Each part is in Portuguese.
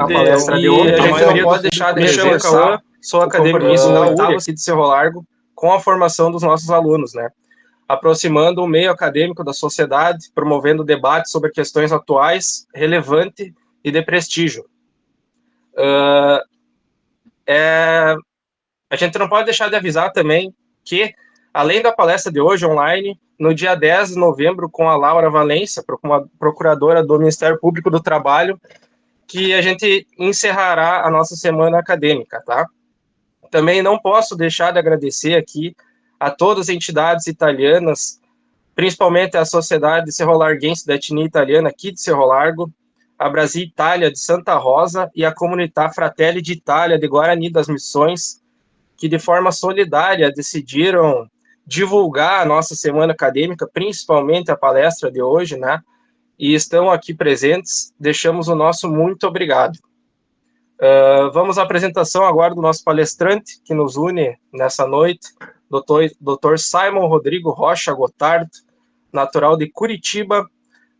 a palestra de hoje. A gente não pode deixar de reforçar. Sou acadêmico da oitava aqui de Cerro Largo com a formação dos nossos alunos, né? Aproximando o meio acadêmico da sociedade, promovendo debates sobre questões atuais, relevantes e de prestígio. A gente não pode deixar de avisar também que, além da palestra de hoje online, no dia 10 de novembro, com a Laura Valência, procuradora do Ministério Público do Trabalho, que a gente encerrará a nossa semana acadêmica, tá? Também não posso deixar de agradecer aqui a todas as entidades italianas, principalmente a Sociedade Cerro-Larguense da Etnia Italiana aqui de Cerro Largo, a Brasil Itália de Santa Rosa e a Comunità Fratelli d'Italia de Guarani das Missões, que de forma solidária decidiram divulgar a nossa semana acadêmica, principalmente a palestra de hoje, né? E estão aqui presentes. Deixamos o nosso muito obrigado. Vamos à apresentação agora do nosso palestrante, que nos une nessa noite, Dr. Simon Rodrigo Rocha Gotardo, natural de Curitiba,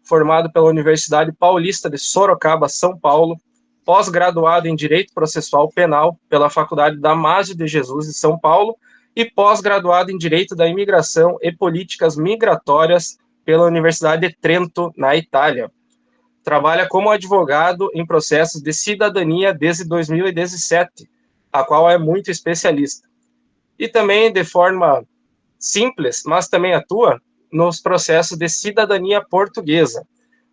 formado pela Universidade Paulista de Sorocaba, São Paulo, pós-graduado em Direito Processual Penal pela Faculdade Damásio de Jesus de São Paulo e pós-graduado em Direito da Imigração e Políticas Migratórias pela Universidade de Trento, na Itália. Trabalha como advogado em processos de cidadania desde 2017, a qual é muito especialista. E também, de forma simples, mas também atua nos processos de cidadania portuguesa.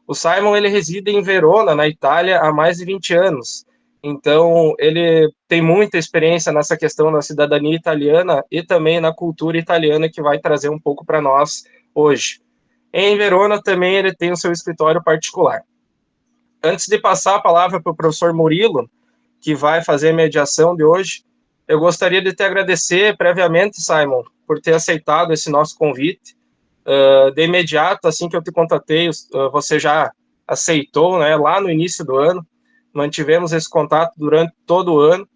O Simon, ele reside em Verona, na Itália, há mais de 20 anos. Então, ele tem muita experiência nessa questão da cidadania italiana e também na cultura italiana, que vai trazer um pouco para nós hoje. Em Verona, também, ele tem o seu escritório particular. Antes de passar a palavra para o professor Murilo, que vai fazer a mediação de hoje, eu gostaria de te agradecer previamente, Simon, por ter aceitado esse nosso convite. De imediato, assim que eu te contatei, você já aceitou, né, lá no início do ano. Mantivemos esse contato durante todo o ano.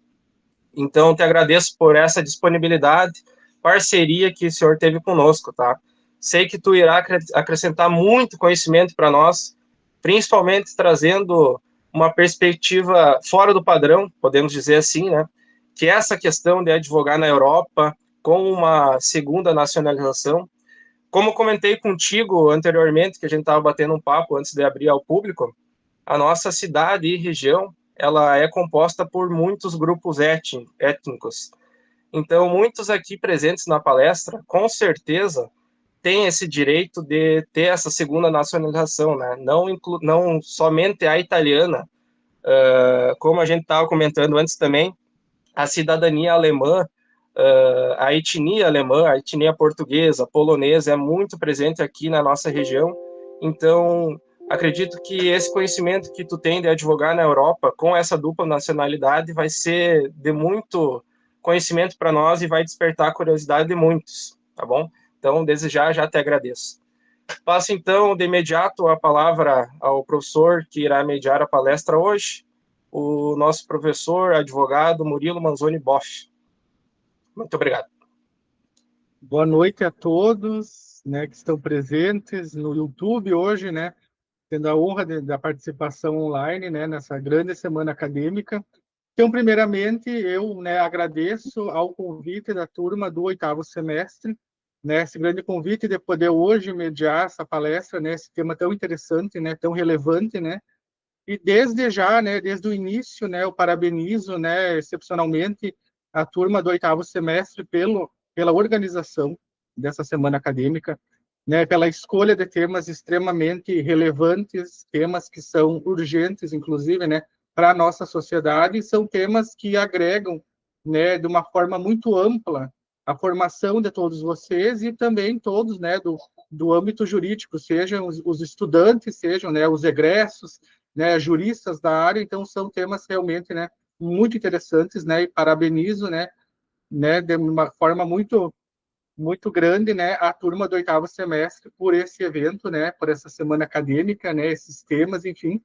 Então, te agradeço por essa disponibilidade, parceria que o senhor teve conosco, tá? Sei que tu irá acrescentar muito conhecimento para nós, principalmente trazendo uma perspectiva fora do padrão, podemos dizer assim, né? Que é essa questão de advogar na Europa com uma segunda nacionalização. Como comentei contigo anteriormente, que a gente estava batendo um papo antes de abrir ao público, a nossa cidade e região, ela é composta por muitos grupos étnicos. Então, muitos aqui presentes na palestra, com certeza, têm esse direito de ter essa segunda nacionalização, né? Não somente a italiana, como a gente estava comentando antes também, a cidadania alemã, a etnia alemã, a etnia portuguesa, polonesa é muito presente aqui na nossa região. Então, acredito que esse conhecimento que tu tem de advogar na Europa com essa dupla nacionalidade vai ser de muito conhecimento para nós e vai despertar a curiosidade de muitos, tá bom? Então, desde já te agradeço. Passo, então, de imediato a palavra ao professor que irá mediar a palestra hoje, o nosso professor, advogado Murilo Manzoni Boff. Muito obrigado. Boa noite a todos, né, que estão presentes no YouTube hoje, né, tendo a honra da participação online, né, nessa grande semana acadêmica. Então, primeiramente, eu, né, agradeço ao convite da turma do 8º semestre, né, esse grande convite de poder hoje mediar essa palestra, né, esse tema tão interessante, né, tão relevante, né, e desde já, né, desde o início, né, eu parabenizo, né, excepcionalmente a turma do 8º semestre pela organização dessa semana acadêmica, né, pela escolha de temas extremamente relevantes, temas que são urgentes, inclusive, né, para a nossa sociedade, e são temas que agregam, né, de uma forma muito ampla a formação de todos vocês e também todos, né, do âmbito jurídico, sejam os estudantes, sejam, né, os egressos, né, juristas da área. Então são temas realmente, né, muito interessantes, né, e parabenizo, né, de uma forma muito grande, né, a turma do 8º semestre por esse evento, né, por essa semana acadêmica, né, esses temas, enfim,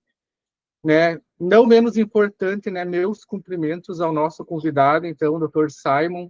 né, não menos importante, né, meus cumprimentos ao nosso convidado, então, o Dr. Simon,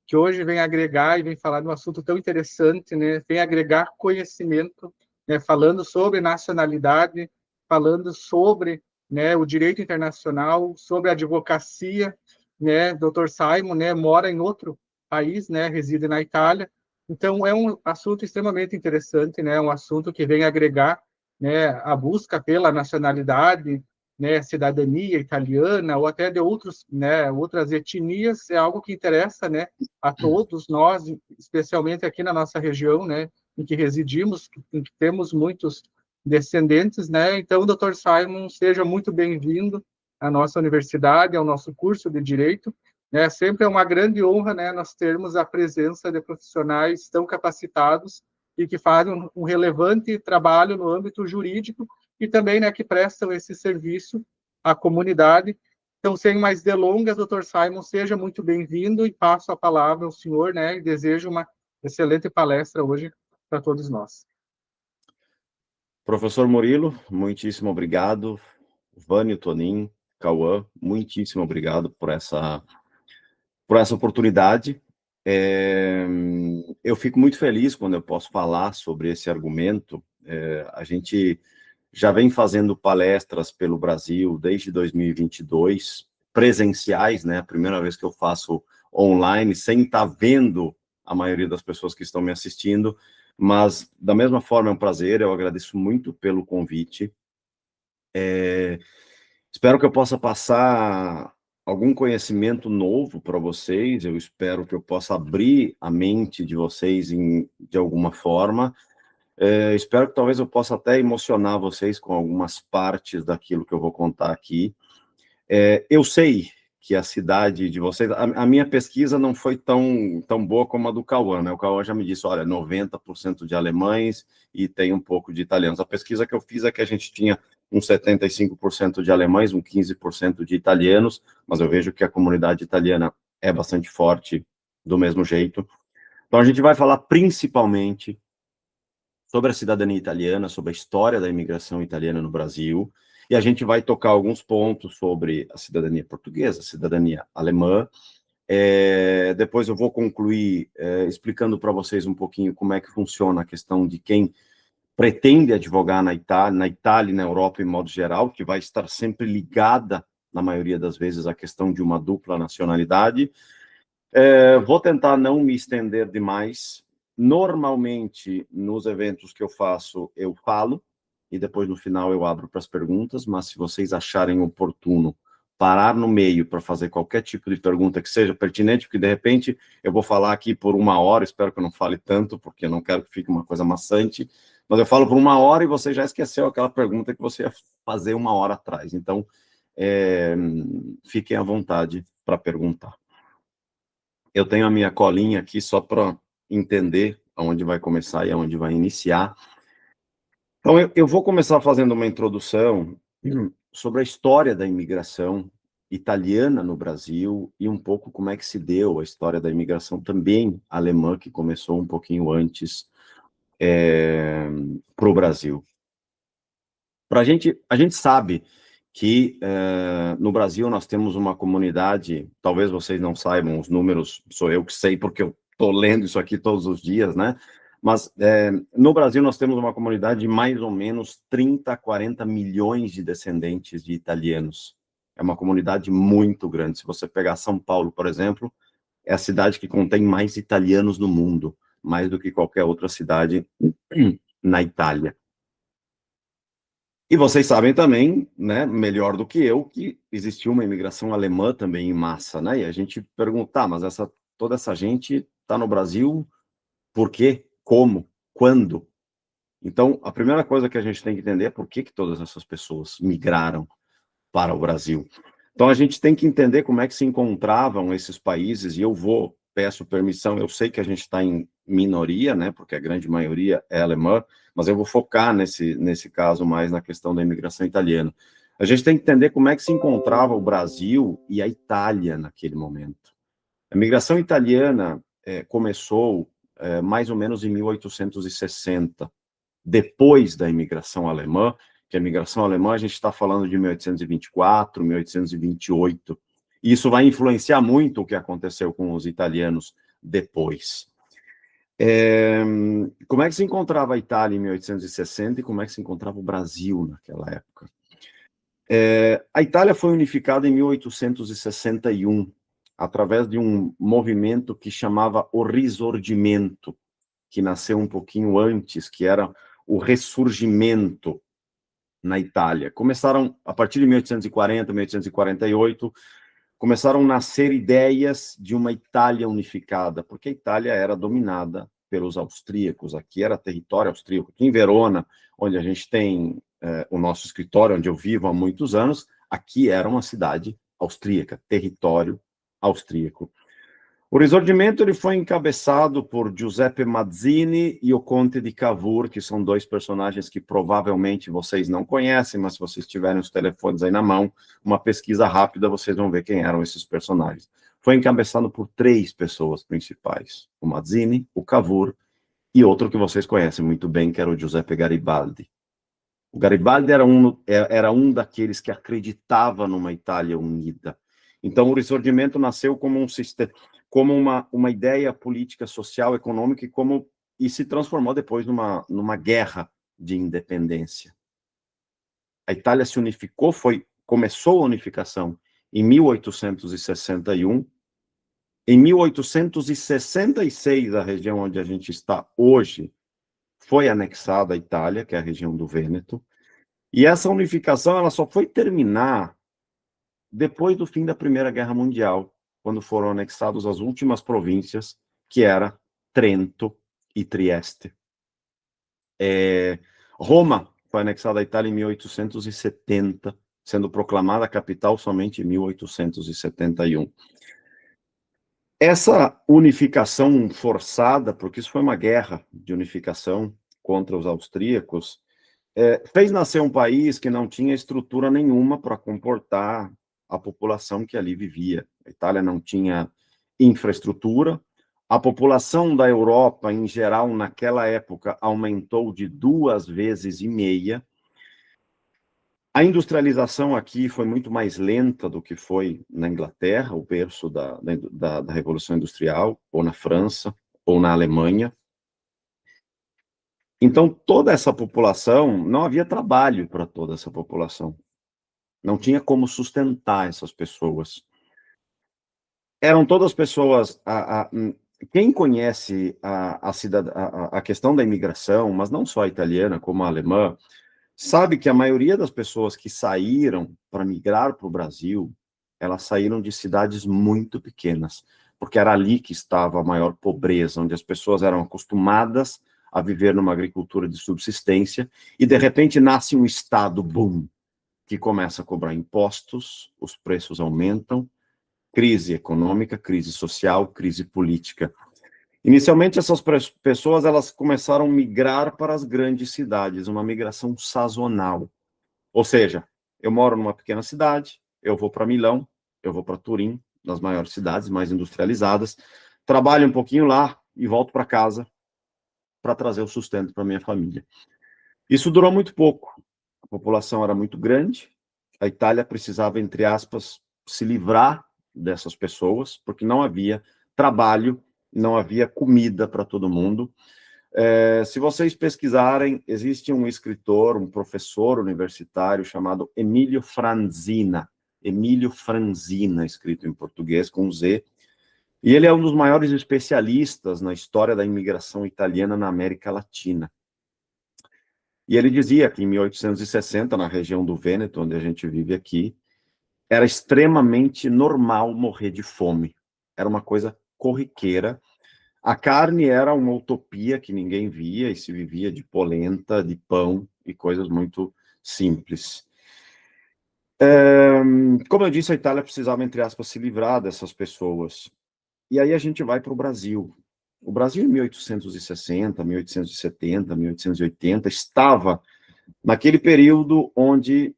que hoje vem agregar e vem falar de um assunto tão interessante, né, vem agregar conhecimento, né, falando sobre nacionalidade, falando sobre né, o direito internacional, sobre a advocacia, né, Dr. Simon, né, mora em outro país, né, reside na Itália. Então, é um assunto extremamente interessante, né, um assunto que vem agregar, né, a busca pela nacionalidade, né, cidadania italiana ou até de outros, né, outras etnias, é algo que interessa, né, a todos nós, especialmente aqui na nossa região, né, em que residimos, em que temos muitos descendentes, né? Então, Dr. Simon, seja muito bem-vindo à nossa universidade, ao nosso curso de Direito. Né? Sempre é uma grande honra, né, nós termos a presença de profissionais tão capacitados e que fazem um relevante trabalho no âmbito jurídico e também, né, que prestam esse serviço à comunidade. Então, sem mais delongas, Dr. Simon, seja muito bem-vindo e passo a palavra ao senhor, né, e desejo uma excelente palestra hoje para todos nós. Professor Murilo, muitíssimo obrigado. Vânio, Tonin, Cauã, muitíssimo obrigado por essa oportunidade. Eu fico muito feliz quando eu posso falar sobre esse argumento. A gente já vem fazendo palestras pelo Brasil desde 2022, presenciais, né? A primeira vez que eu faço online, sem estar vendo a maioria das pessoas que estão me assistindo, mas da mesma forma é um prazer, eu agradeço muito pelo convite. Espero que eu possa passar algum conhecimento novo para vocês, eu espero que eu possa abrir a mente de vocês de alguma forma. Espero que talvez eu possa até emocionar vocês com algumas partes daquilo que eu vou contar aqui. Eu sei que a cidade de vocês... A minha pesquisa não foi tão boa como a do Cauã, né? O Cauã já me disse, olha, 90% de alemães e tem um pouco de italianos. A pesquisa que eu fiz é que a gente tinha uns 75% de alemães, uns 15% de italianos, mas eu vejo que a comunidade italiana é bastante forte do mesmo jeito. Então, a gente vai falar principalmente sobre a cidadania italiana, sobre a história da imigração italiana no Brasil, e a gente vai tocar alguns pontos sobre a cidadania portuguesa, a cidadania alemã. Depois eu vou concluir explicando para vocês um pouquinho como é que funciona a questão de quem pretende advogar na Itália e na Europa em modo geral, que vai estar sempre ligada, na maioria das vezes, à questão de uma dupla nacionalidade. Vou tentar não me estender demais. Normalmente, nos eventos que eu faço, eu falo, e depois no final eu abro para as perguntas, mas se vocês acharem oportuno parar no meio para fazer qualquer tipo de pergunta que seja pertinente, porque de repente eu vou falar aqui por 1 hora, espero que eu não fale tanto, porque eu não quero que fique uma coisa maçante, mas eu falo por 1 hora e você já esqueceu aquela pergunta que você ia fazer 1 hora atrás. Então, fiquem à vontade para perguntar. Eu tenho a minha colinha aqui só para entender aonde vai começar e aonde vai iniciar. Então, eu vou começar fazendo uma introdução sobre a história da imigração italiana no Brasil e um pouco como é que se deu a história da imigração também alemã, que começou um pouquinho antes para o Brasil. A gente sabe que no Brasil nós temos uma comunidade, talvez vocês não saibam, os números sou eu que sei, porque eu estou lendo isso aqui todos os dias, né? Mas no Brasil nós temos uma comunidade de mais ou menos 30, 40 milhões de descendentes de italianos. É uma comunidade muito grande. Se você pegar São Paulo, por exemplo, é a cidade que contém mais italianos no mundo, mais do que qualquer outra cidade na Itália. E vocês sabem também, né, melhor do que eu, que existiu uma imigração alemã também em massa, né? E a gente pergunta, mas toda essa gente está no Brasil, por quê? Como? Quando? Então, a primeira coisa que a gente tem que entender é por que todas essas pessoas migraram para o Brasil. Então, a gente tem que entender como é que se encontravam esses países, e peço permissão, eu sei que a gente está em minoria, né, porque a grande maioria é alemã, mas eu vou focar nesse caso mais na questão da imigração italiana. A gente tem que entender como é que se encontrava o Brasil e a Itália naquele momento. A imigração italiana começou mais ou menos em 1860, depois da imigração alemã, que a imigração alemã a gente está falando de 1824, 1828, e isso vai influenciar muito o que aconteceu com os italianos depois. Como é que se encontrava a Itália em 1860 e como é que se encontrava o Brasil naquela época? A Itália foi unificada em 1861, através de um movimento que chamava o Risorgimento, que nasceu um pouquinho antes, que era o ressurgimento na Itália. Começaram, a partir de 1840, 1848, começaram a nascer ideias de uma Itália unificada, porque a Itália era dominada pelos austríacos, aqui era território austríaco. Aqui em Verona, onde a gente tem o nosso escritório, onde eu vivo há muitos anos, aqui era uma cidade austríaca, território austríaco. O Risorgimento ele foi encabeçado por Giuseppe Mazzini e o Conte di Cavour, que são dois personagens que provavelmente vocês não conhecem, mas se vocês tiverem os telefones aí na mão, uma pesquisa rápida, vocês vão ver quem eram esses personagens. Foi encabeçado por 3 pessoas principais, o Mazzini, o Cavour e outro que vocês conhecem muito bem, que era o Giuseppe Garibaldi. O Garibaldi era um daqueles que acreditava numa Itália unida. Então, o Risorgimento nasceu como um sistema, como uma ideia política, social, econômica, e se transformou depois numa guerra de independência. A Itália se unificou, começou a unificação em 1861. Em 1866, a região onde a gente está hoje foi anexada à Itália, que é a região do Vêneto, e essa unificação ela só foi terminar depois do fim da Primeira Guerra Mundial, quando foram anexadas as últimas províncias, que era Trento e Trieste. Roma foi anexada à Itália em 1870, sendo proclamada capital somente em 1871. Essa unificação forçada, porque isso foi uma guerra de unificação contra os austríacos, fez nascer um país que não tinha estrutura nenhuma para comportar a população que ali vivia. A Itália não tinha infraestrutura, a população da Europa, em geral, naquela época, aumentou de 2,5 vezes. A industrialização aqui foi muito mais lenta do que foi na Inglaterra, o berço da Revolução Industrial, ou na França, ou na Alemanha. Então, toda essa população, não havia trabalho para toda essa população. Não tinha como sustentar essas pessoas. Eram todas pessoas... Quem conhece a questão da imigração, mas não só a italiana, como a alemã, sabe que a maioria das pessoas que saíram para migrar para o Brasil, elas saíram de cidades muito pequenas, porque era ali que estava a maior pobreza, onde as pessoas eram acostumadas a viver numa agricultura de subsistência, e de repente nasce um estado boom, que começa a cobrar impostos, os preços aumentam, crise econômica, crise social, crise política. Inicialmente, essas pessoas elas começaram a migrar para as grandes cidades, uma migração sazonal. Ou seja, eu moro numa pequena cidade, eu vou para Milão, eu vou para Turim, nas maiores cidades mais industrializadas, trabalho um pouquinho lá e volto para casa para trazer o sustento para minha família. Isso durou muito pouco. A população era muito grande, a Itália precisava, entre aspas, se livrar dessas pessoas, porque não havia trabalho, não havia comida para todo mundo. Se vocês pesquisarem, existe um escritor, um professor universitário chamado Emílio Franzina, escrito em português com Z, e ele é um dos maiores especialistas na história da imigração italiana na América Latina. E ele dizia que em 1860, na região do Vêneto, onde a gente vive aqui, era extremamente normal morrer de fome. Era uma coisa corriqueira. A carne era uma utopia que ninguém via e se vivia de polenta, de pão e coisas muito simples. Como eu disse, a Itália precisava, entre aspas, se livrar dessas pessoas. E aí a gente vai para o Brasil. O Brasil, em 1860, 1870, 1880, estava naquele período onde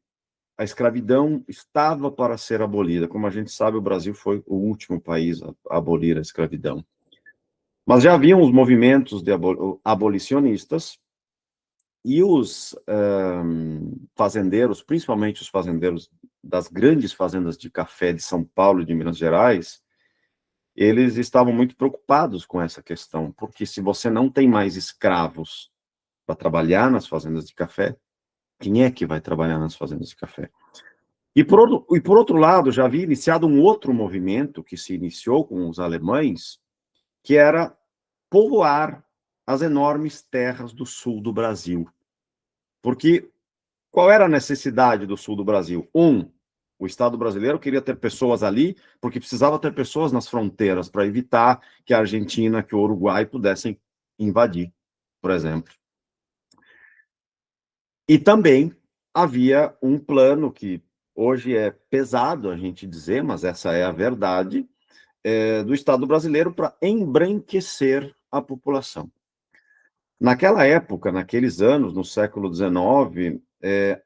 a escravidão estava para ser abolida. Como a gente sabe, o Brasil foi o último país a abolir a escravidão. Mas já haviam os movimentos de abolicionistas, e os fazendeiros, principalmente os fazendeiros das grandes fazendas de café de São Paulo e de Minas Gerais, eles estavam muito preocupados com essa questão, porque se você não tem mais escravos para trabalhar nas fazendas de café, quem é que vai trabalhar nas fazendas de café? E por outro lado, já havia iniciado um outro movimento que se iniciou com os alemães, que era povoar as enormes terras do sul do Brasil. Porque qual era a necessidade do sul do Brasil? O Estado brasileiro queria ter pessoas ali, porque precisava ter pessoas nas fronteiras para evitar que a Argentina, que o Uruguai pudessem invadir, por exemplo. E também havia um plano que hoje é pesado a gente dizer, mas essa é a verdade, do Estado brasileiro para embranquecer a população. Naquela época, naqueles anos, no século XIX,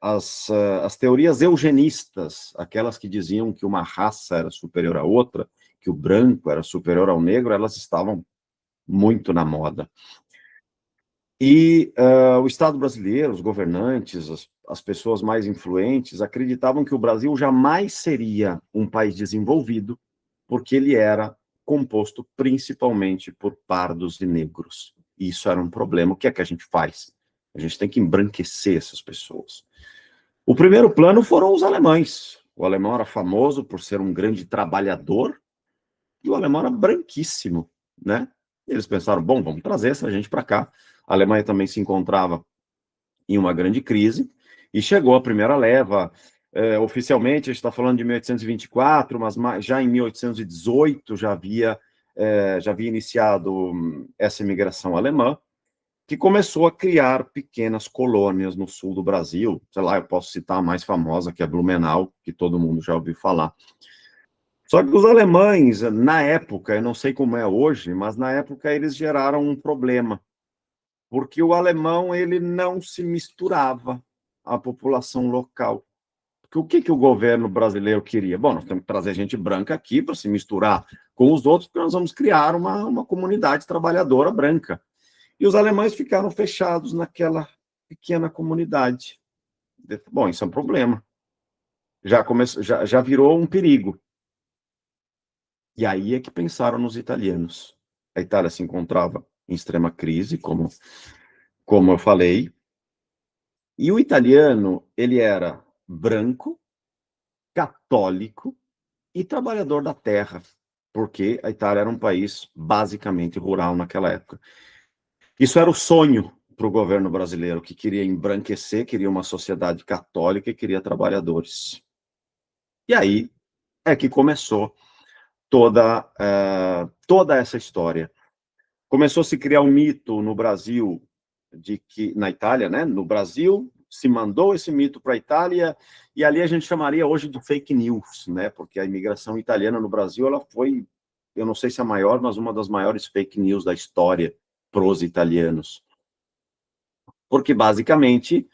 as teorias eugenistas, aquelas que diziam que uma raça era superior à outra, que o branco era superior ao negro, elas estavam muito na moda. E o Estado brasileiro, os governantes, as pessoas mais influentes, acreditavam que o Brasil jamais seria um país desenvolvido, porque ele era composto principalmente por pardos e negros. E isso era um problema. O que é que a gente faz? A gente tem que embranquecer essas pessoas. O primeiro plano foram os alemães. O alemão era famoso por ser um grande trabalhador, e o alemão era branquíssimo, né? Eles pensaram, bom, vamos trazer essa gente para cá. A Alemanha também se encontrava em uma grande crise, e chegou a primeira leva. Oficialmente, a gente está falando de 1824, mas já em 1818 já havia iniciado essa imigração alemã, que começou a criar pequenas colônias no sul do Brasil. Sei lá, eu posso citar a mais famosa, que é Blumenau, que todo mundo já ouviu falar. Só que os alemães, na época, eu não sei como é hoje, mas na época eles geraram um problema, porque o alemão ele não se misturava à população local. Porque o que o governo brasileiro queria? Bom, nós temos que trazer gente branca aqui para se misturar com os outros, porque nós vamos criar uma comunidade trabalhadora branca. E os alemães ficaram fechados naquela pequena comunidade. Bom, isso é um problema. Já virou um perigo. E aí é que pensaram nos italianos. A Itália se encontrava em extrema crise, como eu falei. E o italiano, ele era branco, católico e trabalhador da terra, porque a Itália era um país basicamente rural naquela época. Isso era o sonho para o governo brasileiro, que queria embranquecer, queria uma sociedade católica e queria trabalhadores. E aí é que começou toda essa história. Começou a se criar um mito no Brasil, na Itália, né? No Brasil, se mandou esse mito para a Itália, e ali a gente chamaria hoje de fake news, né? Porque a imigração italiana no Brasil, ela foi, eu não sei se a maior, mas uma das maiores fake news da história para os italianos. Porque, basicamente,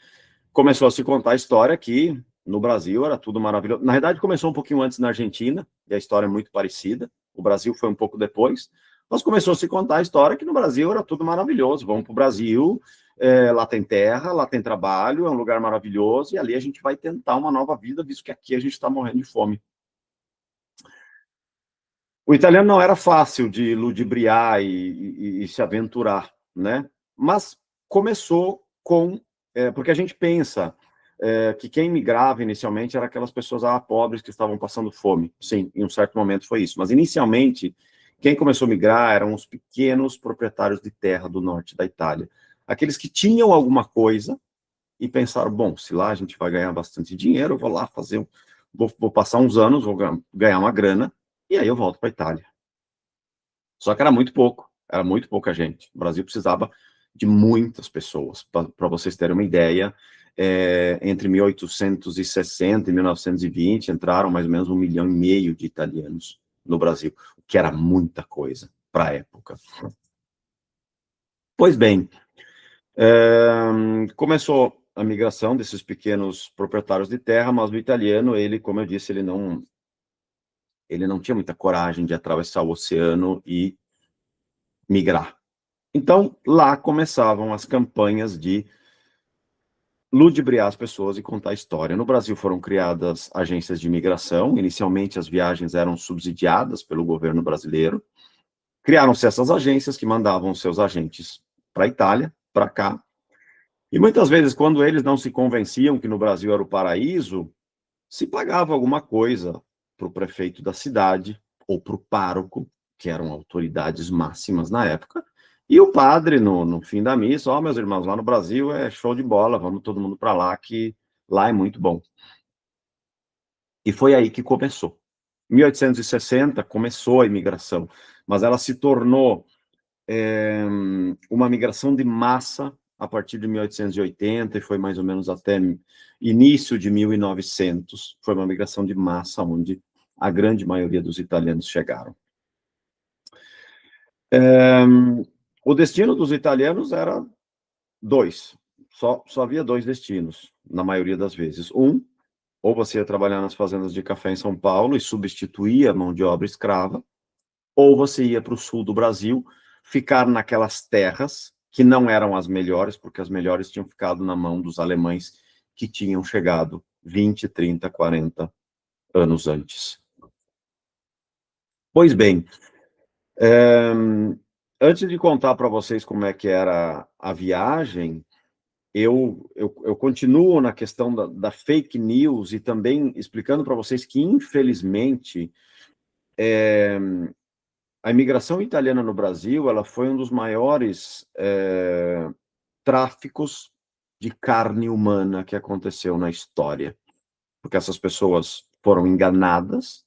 começou a se contar a história que no Brasil era tudo maravilhoso. Na verdade, começou um pouquinho antes na Argentina, e a história é muito parecida. O Brasil foi um pouco depois. Mas começou a se contar a história que no Brasil era tudo maravilhoso. Vamos para o Brasil, lá tem terra, lá tem trabalho, é um lugar maravilhoso, e ali a gente vai tentar uma nova vida, visto que aqui a gente está morrendo de fome. O italiano não era fácil de ludibriar e se aventurar, né? Mas começou porque a gente pensa que quem migrava inicialmente era aquelas pessoas pobres que estavam passando fome. Sim, em um certo momento foi isso. Mas inicialmente, quem começou a migrar eram os pequenos proprietários de terra do norte da Itália. Aqueles que tinham alguma coisa e pensaram, bom, se lá a gente vai ganhar bastante dinheiro, eu vou lá vou passar uns anos, vou ganhar uma grana, e aí eu volto para a Itália. Só que era muito pouca gente. O Brasil precisava de muitas pessoas. Para vocês terem uma ideia, entre 1860 e 1920 entraram mais ou menos 1,5 milhão de italianos no Brasil, o que era muita coisa para a época. Pois bem, começou a migração desses pequenos proprietários de terra, mas o italiano, ele, como eu disse, ele não tinha muita coragem de atravessar o oceano e migrar. Então, lá começavam as campanhas de ludibriar as pessoas e contar a história. No Brasil foram criadas agências de imigração. Inicialmente, as viagens eram subsidiadas pelo governo brasileiro. Criaram-se essas agências que mandavam seus agentes para a Itália, para cá. E muitas vezes, quando eles não se convenciam que no Brasil era o paraíso, se pagava alguma coisa para o prefeito da cidade ou para o pároco, que eram autoridades máximas na época, e o padre, no fim da missa, meus irmãos, lá no Brasil é show de bola, vamos todo mundo para lá, que lá é muito bom. E foi aí que começou. Em 1860 começou a imigração, mas ela se tornou uma migração de massa a partir de 1880 e foi mais ou menos até início de 1900. Foi uma migração de massa onde a grande maioria dos italianos chegaram. O destino dos italianos era dois. Só havia dois destinos, na maioria das vezes. Ou você ia trabalhar nas fazendas de café em São Paulo e substituía a mão de obra escrava, ou você ia para o sul do Brasil, ficar naquelas terras que não eram as melhores, porque as melhores tinham ficado na mão dos alemães que tinham chegado 20, 30, 40 anos antes. Pois bem, antes de contar para vocês como é que era a viagem, eu continuo na questão da fake news e também explicando para vocês que, infelizmente, a imigração italiana no Brasil, ela foi um dos maiores tráficos de carne humana que aconteceu na história. Porque essas pessoas foram enganadas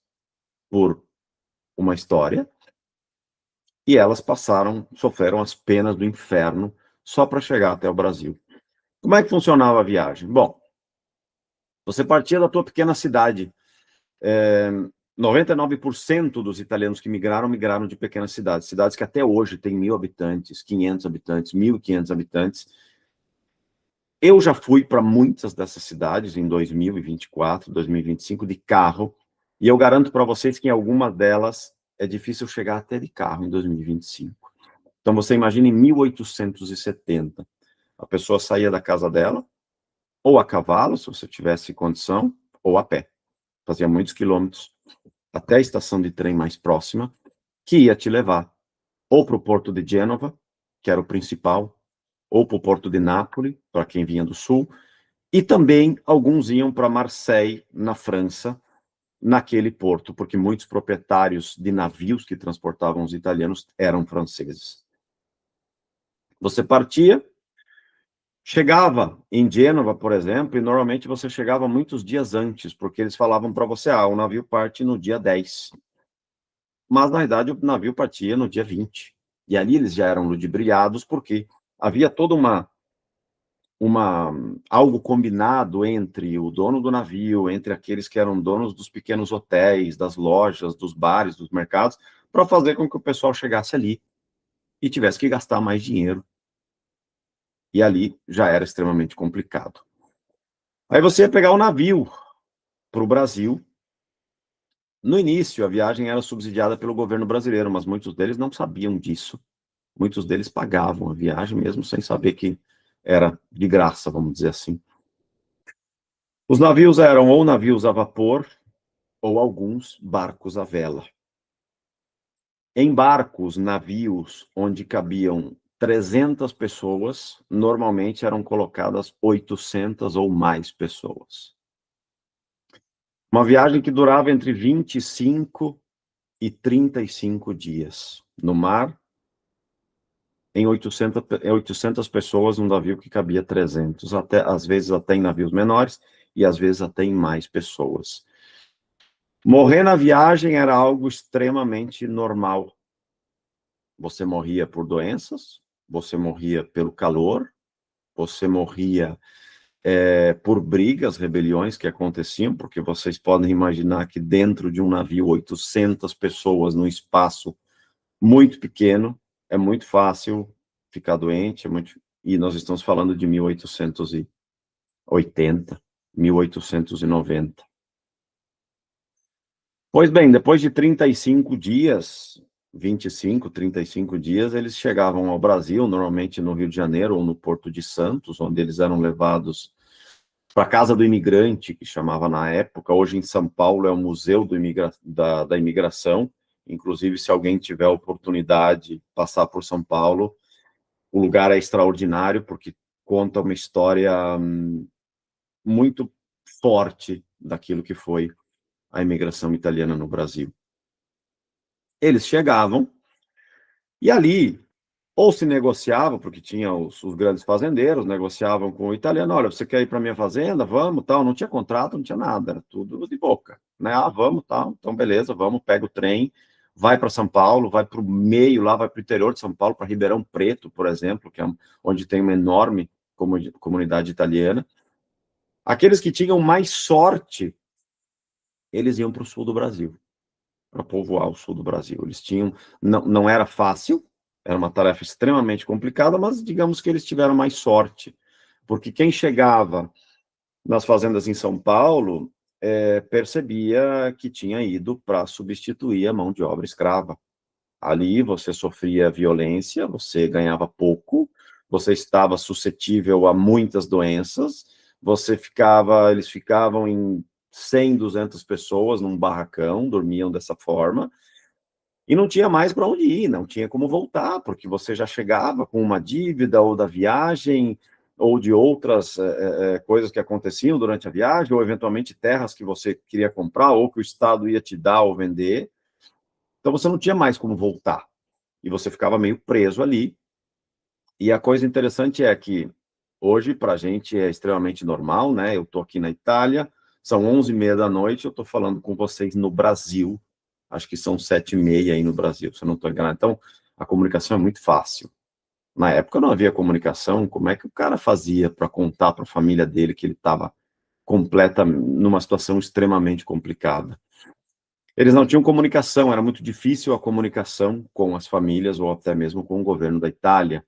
por uma história e elas sofreram as penas do inferno só para chegar até o Brasil. Como é que funcionava a viagem? Bom, você partia da tua pequena cidade. 99% dos italianos que migraram de pequenas cidades. Cidades que até hoje têm 1.000 habitantes, 500 habitantes, 1.500 habitantes. Eu já fui para muitas dessas cidades em 2024, 2025, de carro, e eu garanto para vocês que em algumas delas é difícil chegar até de carro em 2025. Então você imagina em 1870, a pessoa saía da casa dela, ou a cavalo, se você tivesse condição, ou a pé. Fazia muitos quilômetros até a estação de trem mais próxima, que ia te levar ou para o porto de Gênova, que era o principal, ou para o porto de Nápoles, para quem vinha do sul, e também alguns iam para Marseille, na França, naquele porto, porque muitos proprietários de navios que transportavam os italianos eram franceses. Você partia, chegava em Gênova, por exemplo, e normalmente você chegava muitos dias antes, porque eles falavam para você, o navio parte no dia 10. Mas, na verdade, o navio partia no dia 20. E ali eles já eram ludibriados, porque havia toda algo combinado entre o dono do navio, entre aqueles que eram donos dos pequenos hotéis, das lojas, dos bares, dos mercados, para fazer com que o pessoal chegasse ali e tivesse que gastar mais dinheiro. E ali já era extremamente complicado. Aí você ia pegar o navio para o Brasil. No início, a viagem era subsidiada pelo governo brasileiro, mas muitos deles não sabiam disso. Muitos deles pagavam a viagem mesmo sem saber que era de graça, vamos dizer assim. Os navios eram ou navios a vapor, ou alguns barcos à vela. Em barcos, navios, onde cabiam 300 pessoas, normalmente eram colocadas 800 ou mais pessoas. Uma viagem que durava entre 25 e 35 dias. No mar, em 800 pessoas, num navio que cabia 300, às vezes até em navios menores, e às vezes até em mais pessoas. Morrer na viagem era algo extremamente normal. Você morria por doenças, você morria pelo calor, você morria por brigas, rebeliões que aconteciam, porque vocês podem imaginar que dentro de um navio, 800 pessoas num espaço muito pequeno, é muito fácil ficar doente, e nós estamos falando de 1880, 1890. Pois bem, depois de 35 dias, 25, 35 dias, eles chegavam ao Brasil, normalmente no Rio de Janeiro ou no Porto de Santos, onde eles eram levados para a Casa do Imigrante, que chamava na época. Hoje em São Paulo é o Museu da Imigração. Inclusive, se alguém tiver a oportunidade de passar por São Paulo, o lugar é extraordinário, porque conta uma história muito forte daquilo que foi a imigração italiana no Brasil. Eles chegavam e ali ou se negociava, porque tinha os grandes fazendeiros, negociavam com o italiano, olha, você quer ir para minha fazenda? Vamos, tal. Não tinha contrato, não tinha nada, era tudo de boca, né? Ah, vamos, tal. Então, beleza, vamos, pega o trem, vai para São Paulo, vai para o meio lá, vai para o interior de São Paulo, para Ribeirão Preto, por exemplo, que é onde tem uma enorme comunidade italiana. Aqueles que tinham mais sorte, eles iam para o sul do Brasil, para povoar o sul do Brasil. Eles tinham, não era fácil, era uma tarefa extremamente complicada, mas digamos que eles tiveram mais sorte, porque quem chegava nas fazendas em São Paulo percebia que tinha ido para substituir a mão de obra escrava. Ali você sofria violência, você ganhava pouco, você estava suscetível a muitas doenças, eles ficavam em 100, 200 pessoas num barracão, dormiam dessa forma, e não tinha mais para onde ir, não tinha como voltar, porque você já chegava com uma dívida ou da viagem, ou de outras coisas que aconteciam durante a viagem, ou eventualmente terras que você queria comprar, ou que o Estado ia te dar ou vender. Então você não tinha mais como voltar, e você ficava meio preso ali. E a coisa interessante é que hoje, para a gente, é extremamente normal, né? Eu estou aqui na Itália, são 11h30 da noite, eu estou falando com vocês no Brasil, acho que são 7h30 aí no Brasil, se eu não estou enganado. Então, a comunicação é muito fácil. Na época não havia comunicação, como é que o cara fazia para contar para a família dele que ele estava numa situação extremamente complicada? Eles não tinham comunicação, era muito difícil a comunicação com as famílias ou até mesmo com o governo da Itália.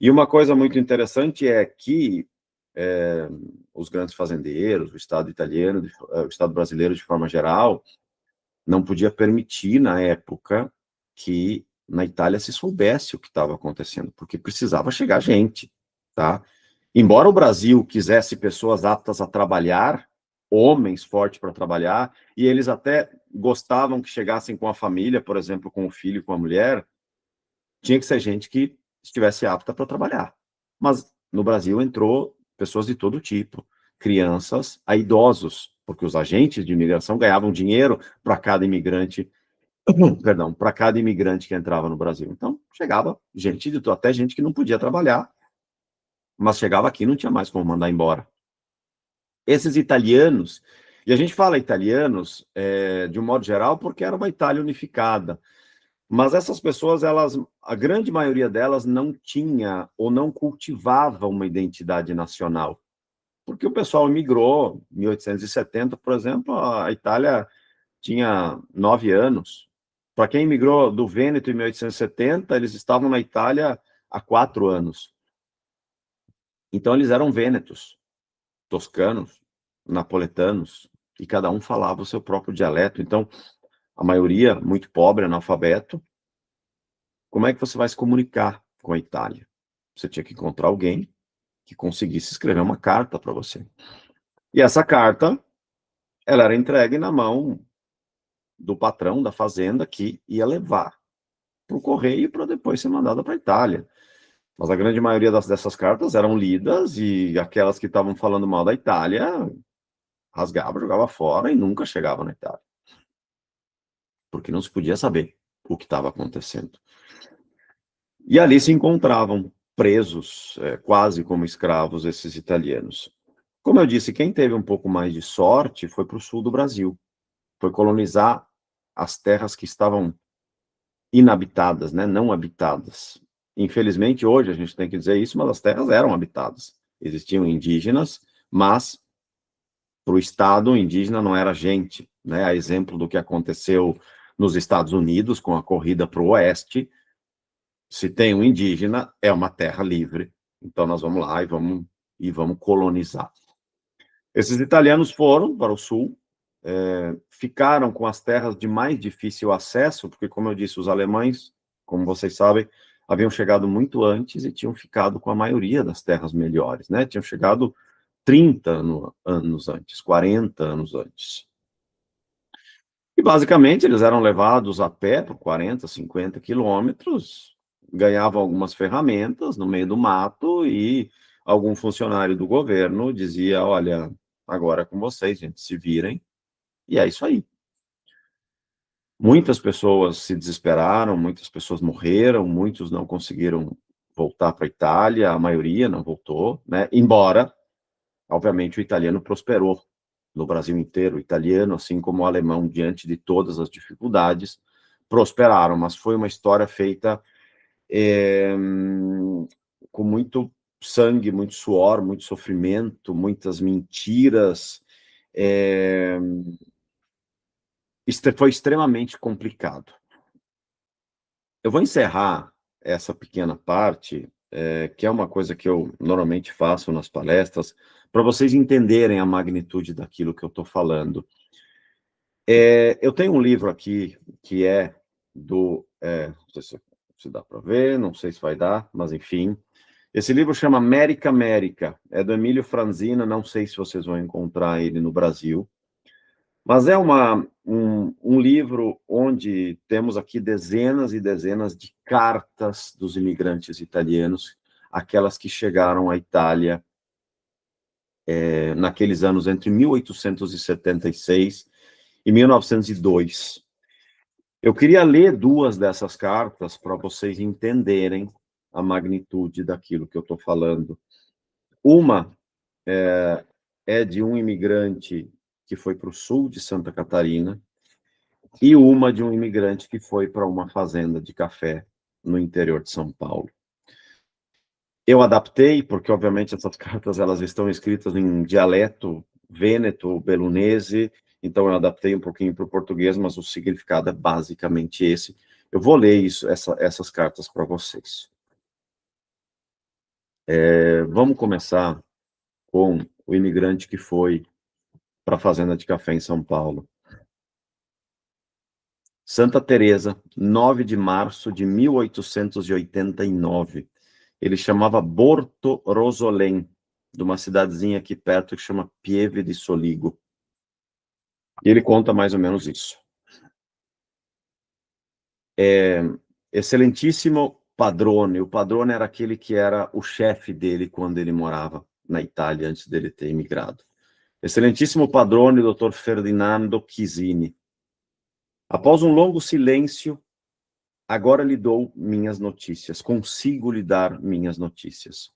E uma coisa muito interessante é que os grandes fazendeiros, o Estado italiano, o Estado brasileiro de forma geral, não podia permitir, na época, que na Itália se soubesse o que estava acontecendo, porque precisava chegar gente, tá? Embora o Brasil quisesse pessoas aptas a trabalhar, homens fortes para trabalhar, e eles até gostavam que chegassem com a família, por exemplo, com o filho e com a mulher, tinha que ser gente que estivesse apta para trabalhar. Mas no Brasil entrou pessoas de todo tipo, crianças a idosos, porque os agentes de imigração ganhavam dinheiro para cada imigrante, perdão, para cada imigrante que entrava no Brasil. Então, chegava gente, até gente que não podia trabalhar, mas chegava aqui e não tinha mais como mandar embora. Esses italianos, e a gente fala italianos de um modo geral porque era uma Itália unificada, mas essas pessoas, a grande maioria delas não tinha ou não cultivava uma identidade nacional. Porque o pessoal imigrou em 1870, por exemplo, a Itália tinha 9 anos. Para quem imigrou do Vêneto em 1870, eles estavam na Itália há 4 anos. Então, eles eram vênetos, toscanos, napoletanos, e cada um falava o seu próprio dialeto. Então, a maioria muito pobre, analfabeto. Como é que você vai se comunicar com a Itália? Você tinha que encontrar alguém que conseguisse escrever uma carta para você. E essa carta, ela era entregue na mão do patrão da fazenda que ia levar para o correio para depois ser mandada para a Itália. Mas a grande maioria dessas cartas eram lidas e aquelas que estavam falando mal da Itália rasgava, jogava fora e nunca chegava na Itália. Porque não se podia saber o que estava acontecendo. E ali se encontravam presos, quase como escravos, esses italianos. Como eu disse, quem teve um pouco mais de sorte foi para o sul do Brasil. Foi colonizar as terras que estavam inabitadas, né? Não habitadas. Infelizmente, hoje a gente tem que dizer isso, mas as terras eram habitadas. Existiam indígenas, mas para o Estado, indígena não era gente, né? A exemplo do que aconteceu nos Estados Unidos com a corrida para o oeste. Se tem um indígena, é uma terra livre. Então nós vamos lá e vamos colonizar. Esses italianos foram para o sul, ficaram com as terras de mais difícil acesso, porque, como eu disse, os alemães, como vocês sabem, haviam chegado muito antes e tinham ficado com a maioria das terras melhores, né? Tinham chegado 30 anos antes, 40 anos antes. E, basicamente, eles eram levados a pé por 40, 50 quilômetros, ganhavam algumas ferramentas no meio do mato e algum funcionário do governo dizia, olha, agora é com vocês, gente, se virem, e é isso aí. Muitas pessoas se desesperaram, muitas pessoas morreram, muitos não conseguiram voltar para a Itália, a maioria não voltou, né? Embora, obviamente, o italiano prosperou no Brasil inteiro. O italiano, assim como o alemão, diante de todas as dificuldades, prosperaram, mas foi uma história feita com muito sangue, muito suor, muito sofrimento, muitas mentiras. Foi extremamente complicado. Eu vou encerrar essa pequena parte, que é uma coisa que eu normalmente faço nas palestras, para vocês entenderem a magnitude daquilo que eu estou falando. Eu tenho um livro aqui que é do... não sei se dá para ver, não sei se vai dar, mas enfim. Esse livro chama América América, é do Emílio Franzina, não sei se vocês vão encontrar ele no Brasil. Mas é um livro onde temos aqui dezenas e dezenas de cartas dos imigrantes italianos, aquelas que chegaram à Itália naqueles anos entre 1876 e 1902. Eu queria ler duas dessas cartas para vocês entenderem a magnitude daquilo que eu estou falando. Uma é de um imigrante que foi para o sul de Santa Catarina, e uma de um imigrante que foi para uma fazenda de café no interior de São Paulo. Eu adaptei, porque obviamente essas cartas elas estão escritas em dialeto vêneto, belunese, então eu adaptei um pouquinho para o português, mas o significado é basicamente esse. Eu vou ler essas cartas para vocês. Vamos começar com o imigrante que foi para a fazenda de café em São Paulo. Santa Teresa, 9 de março de 1889. Ele chamava Borto Rosolém, de uma cidadezinha aqui perto que chama Pieve di Soligo. E ele conta mais ou menos isso. Excelentíssimo Padrone. O Padrone era aquele que era o chefe dele quando ele morava na Itália, antes dele ter emigrado. Excelentíssimo Padrone, Dr. Ferdinando Chisini. Após um longo silêncio, agora lhe dou minhas notícias, consigo lhe dar minhas notícias.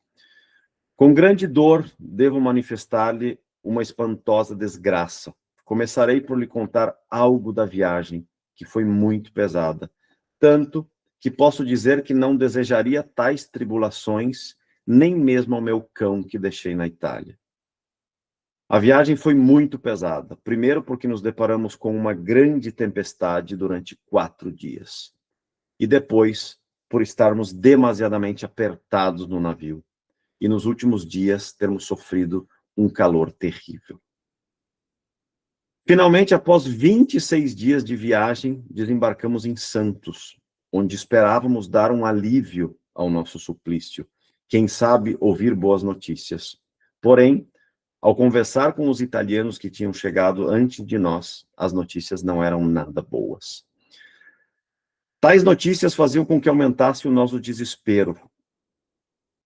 Com grande dor, devo manifestar-lhe uma espantosa desgraça. Começarei por lhe contar algo da viagem, que foi muito pesada, tanto que posso dizer que não desejaria tais tribulações, nem mesmo ao meu cão que deixei na Itália. A viagem foi muito pesada, primeiro porque nos deparamos com uma grande tempestade durante 4 dias. E depois, por estarmos demasiadamente apertados no navio, e nos últimos dias termos sofrido um calor terrível. Finalmente, após 26 dias de viagem, desembarcamos em Santos, onde esperávamos dar um alívio ao nosso suplício, quem sabe ouvir boas notícias. Porém, ao conversar com os italianos que tinham chegado antes de nós, as notícias não eram nada boas. Tais notícias faziam com que aumentasse o nosso desespero.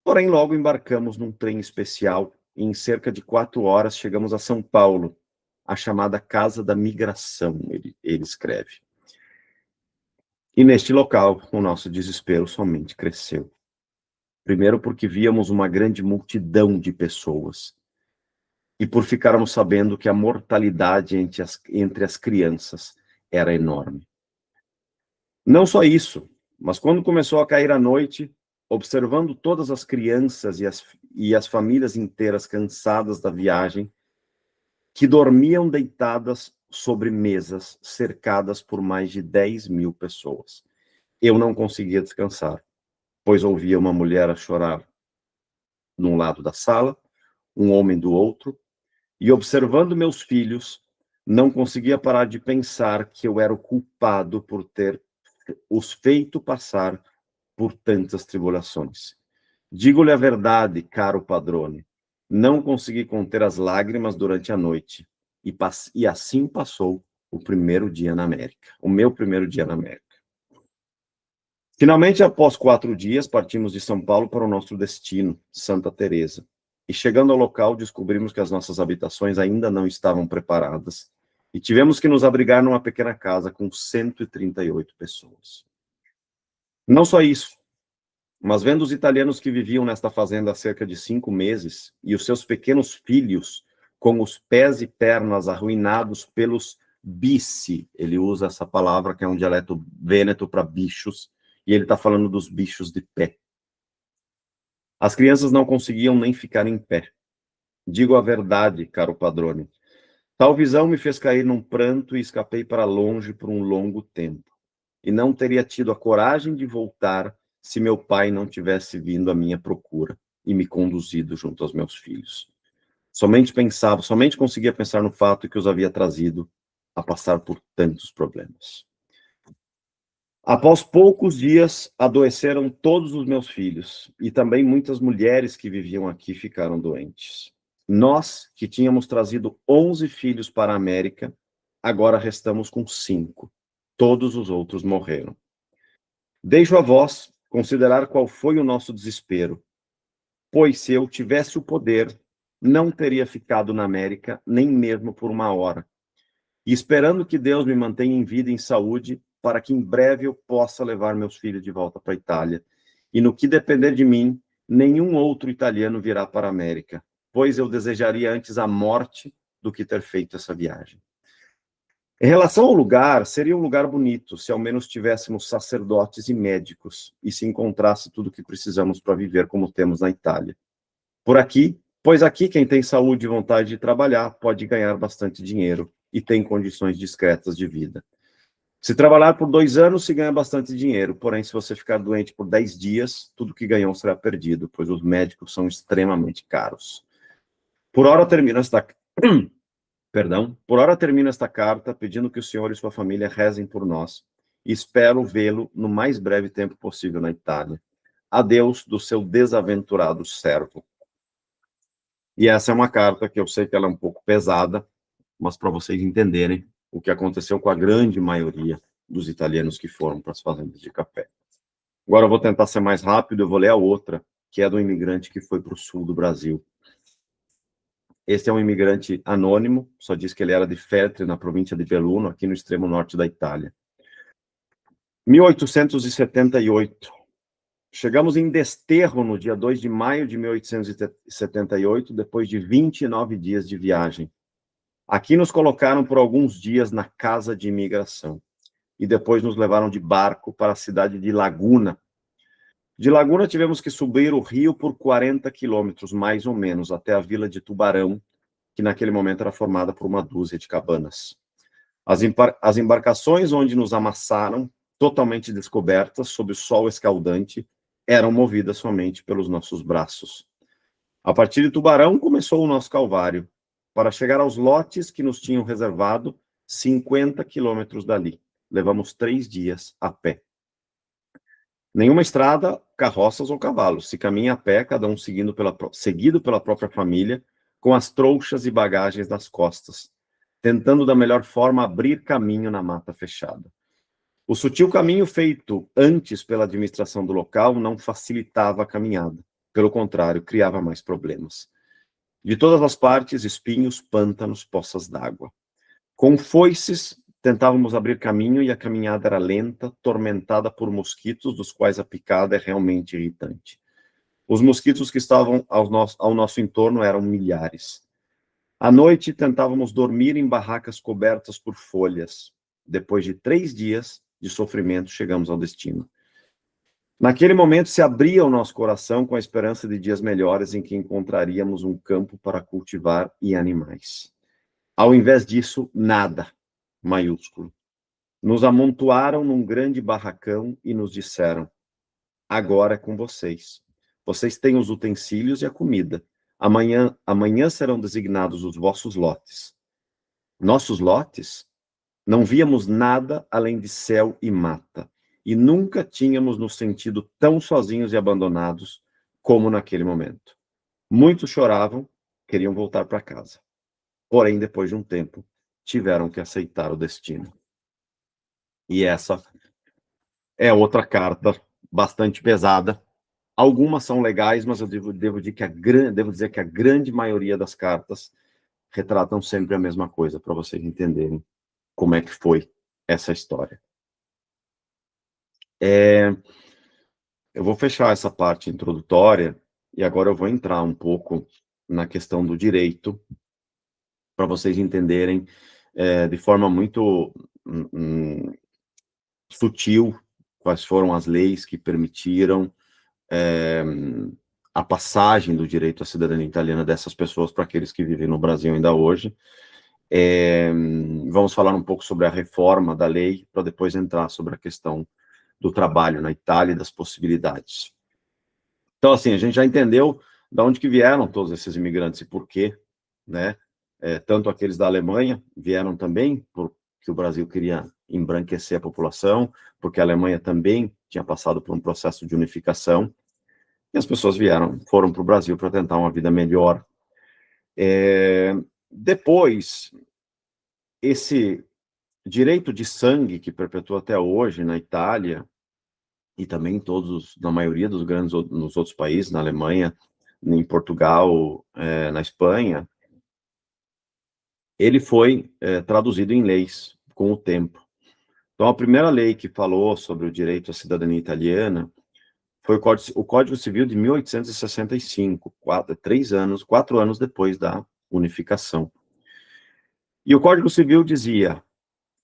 Porém, logo embarcamos num trem especial e em cerca de 4 horas chegamos a São Paulo, a chamada Casa da Migração, ele escreve. E neste local, o nosso desespero somente cresceu. Primeiro porque víamos uma grande multidão de pessoas e por ficarmos sabendo que a mortalidade entre as crianças era enorme. Não só isso, mas quando começou a cair a noite, observando todas as crianças e as famílias inteiras cansadas da viagem, que dormiam deitadas sobre mesas cercadas por mais de 10.000 pessoas. Eu não conseguia descansar, pois ouvia uma mulher a chorar num lado da sala, um homem do outro, e observando meus filhos, não conseguia parar de pensar que eu era o culpado por ter os feito passar por tantas tribulações. Digo-lhe a verdade, caro Padrone, não consegui conter as lágrimas durante a noite, e assim passou o primeiro dia na América, o meu primeiro dia na América. Finalmente, após 4 dias, partimos de São Paulo para o nosso destino, Santa Teresa, e chegando ao local descobrimos que as nossas habitações ainda não estavam preparadas e tivemos que nos abrigar numa pequena casa com 138 pessoas. Não só isso, mas vendo os italianos que viviam nesta fazenda há cerca de 5 meses e os seus pequenos filhos com os pés e pernas arruinados pelos bici, ele usa essa palavra que é um dialeto vêneto para bichos, e ele está falando dos bichos de pé. As crianças não conseguiam nem ficar em pé. Digo a verdade, caro padrone. Tal visão me fez cair num pranto e escapei para longe por um longo tempo. E não teria tido a coragem de voltar se meu pai não tivesse vindo à minha procura e me conduzido junto aos meus filhos. Somente conseguia pensar no fato que os havia trazido a passar por tantos problemas. Após poucos dias, adoeceram todos os meus filhos, e também muitas mulheres que viviam aqui ficaram doentes. Nós, que tínhamos trazido 11 filhos para a América, agora restamos com 5. Todos os outros morreram. Deixo a vós considerar qual foi o nosso desespero, pois se eu tivesse o poder, não teria ficado na América nem mesmo por uma hora. E esperando que Deus me mantenha em vida e em saúde, para que em breve eu possa levar meus filhos de volta para a Itália. E no que depender de mim, nenhum outro italiano virá para a América, pois eu desejaria antes a morte do que ter feito essa viagem. Em relação ao lugar, seria um lugar bonito, se ao menos tivéssemos sacerdotes e médicos, e se encontrasse tudo o que precisamos para viver como temos na Itália. Pois aqui quem tem saúde e vontade de trabalhar pode ganhar bastante dinheiro e tem condições discretas de vida. Se trabalhar por 2 anos, se ganha bastante dinheiro, porém, se você ficar doente por 10 dias, tudo que ganhou será perdido, pois os médicos são extremamente caros. Por hora termino esta carta pedindo que o senhor e sua família rezem por nós e espero vê-lo no mais breve tempo possível na Itália. Adeus do seu desaventurado servo. E essa é uma carta que eu sei que ela é um pouco pesada, mas para vocês entenderem o que aconteceu com a grande maioria dos italianos que foram para as fazendas de café. Agora eu vou tentar ser mais rápido, eu vou ler a outra, que é do imigrante que foi para o sul do Brasil. Esse é um imigrante anônimo, só diz que ele era de Feltre, na província de Belluno, aqui no extremo norte da Itália. 1878. Chegamos em Desterro no dia 2 de maio de 1878, depois de 29 dias de viagem. Aqui nos colocaram por alguns dias na casa de imigração e depois nos levaram de barco para a cidade de Laguna. De Laguna tivemos que subir o rio por 40 quilômetros, mais ou menos, até a vila de Tubarão, que naquele momento era formada por uma dúzia de cabanas. As embarcações onde nos amassaram, totalmente descobertas, sob o sol escaldante, eram movidas somente pelos nossos braços. A partir de Tubarão começou o nosso calvário, para chegar aos lotes que nos tinham reservado 50 quilômetros dali. Levamos 3 dias a pé. Nenhuma estrada, carroças ou cavalos. Se caminha a pé, cada um seguido pela própria família, com as trouxas e bagagens nas costas, tentando da melhor forma abrir caminho na mata fechada. O sutil caminho feito antes pela administração do local não facilitava a caminhada. Pelo contrário, criava mais problemas. De todas as partes, espinhos, pântanos, poças d'água. Com foices, tentávamos abrir caminho e a caminhada era lenta, tormentada por mosquitos, dos quais a picada é realmente irritante. Os mosquitos que estavam ao nosso entorno eram milhares. À noite, tentávamos dormir em barracas cobertas por folhas. Depois de 3 dias de sofrimento, chegamos ao destino. Naquele momento se abria o nosso coração com a esperança de dias melhores em que encontraríamos um campo para cultivar e animais. Ao invés disso, nada, maiúsculo. Nos amontoaram num grande barracão e nos disseram: agora é com vocês. Vocês têm os utensílios e a comida. Amanhã serão designados os vossos lotes. Nossos lotes? Não víamos nada além de céu e mata. E nunca tínhamos nos sentido tão sozinhos e abandonados como naquele momento. Muitos choravam, queriam voltar para casa. Porém, depois de um tempo, tiveram que aceitar o destino. E essa é outra carta bastante pesada, Algumas são legais, mas eu devo dizer que a grande maioria das cartas retratam sempre a mesma coisa, para vocês entenderem como é que foi essa história. Eu vou fechar essa parte introdutória e agora eu vou entrar um pouco na questão do direito, para vocês entenderem de forma muito sutil quais foram as leis que permitiram a passagem do direito à cidadania italiana dessas pessoas para aqueles que vivem no Brasil ainda hoje. Vamos falar um pouco sobre a reforma da lei, para depois entrar sobre a questão do trabalho na Itália e das possibilidades. Então, assim, a gente já entendeu de onde que vieram todos esses imigrantes e por quê, né? Tanto aqueles da Alemanha vieram também porque o Brasil queria embranquecer a população, porque a Alemanha também tinha passado por um processo de unificação, e as pessoas foram para o Brasil para tentar uma vida melhor. Depois, esse direito de sangue que perpetua até hoje na Itália, e também na maioria dos nos outros países, na Alemanha, em Portugal, na Espanha, ele foi traduzido em leis com o tempo. Então, a primeira lei que falou sobre o direito à cidadania italiana foi o Código Civil de 1865, 4 anos depois da unificação. E o Código Civil dizia: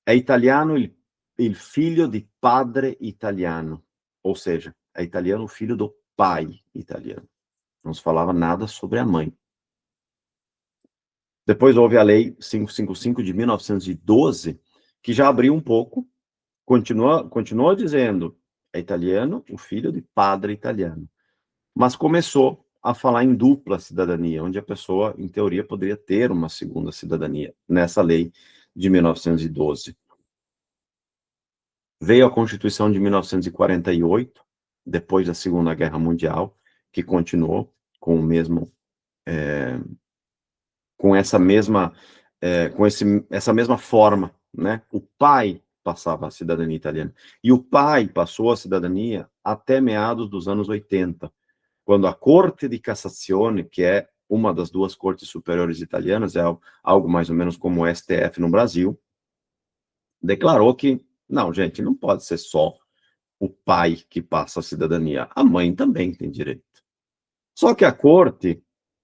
é italiano il figlio di padre italiano, ou seja, é italiano o filho do pai italiano. Não se falava nada sobre a mãe. Depois houve a Lei 555 de 1912, que já abriu um pouco, continuou dizendo, é italiano o filho de padre italiano, mas começou a falar em dupla cidadania, onde a pessoa, em teoria, poderia ter uma segunda cidadania, nessa lei de 1912. Veio a Constituição de 1948, depois da Segunda Guerra Mundial, que continuou com o mesmo, essa mesma forma, né? O pai passava a cidadania italiana, e o pai passou a cidadania até meados dos anos 80, quando a Corte di Cassazione, que é uma das duas cortes superiores italianas, é algo mais ou menos como o STF no Brasil, declarou que, não, gente, não pode ser só o pai que passa a cidadania, a mãe também tem direito. Só que a corte,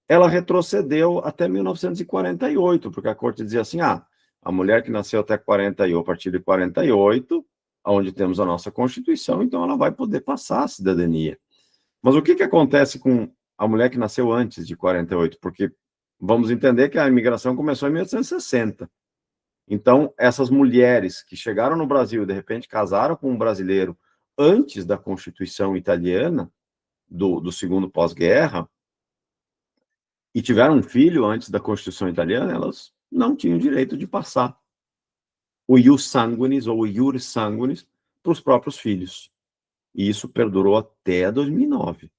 ela retrocedeu até 1948, porque a corte dizia assim, a mulher que nasceu até 48, a partir de 48, onde temos a nossa Constituição, então ela vai poder passar a cidadania. Mas o que acontece com a mulher que nasceu antes de 48? Porque vamos entender que a imigração começou em 1860. Então, essas mulheres que chegaram no Brasil e, de repente, casaram com um brasileiro antes da Constituição italiana, do segundo pós-guerra, e tiveram um filho antes da Constituição italiana, elas não tinham direito de passar o ius sanguinis ou o iuris sanguinis para os próprios filhos. E isso perdurou até 2009,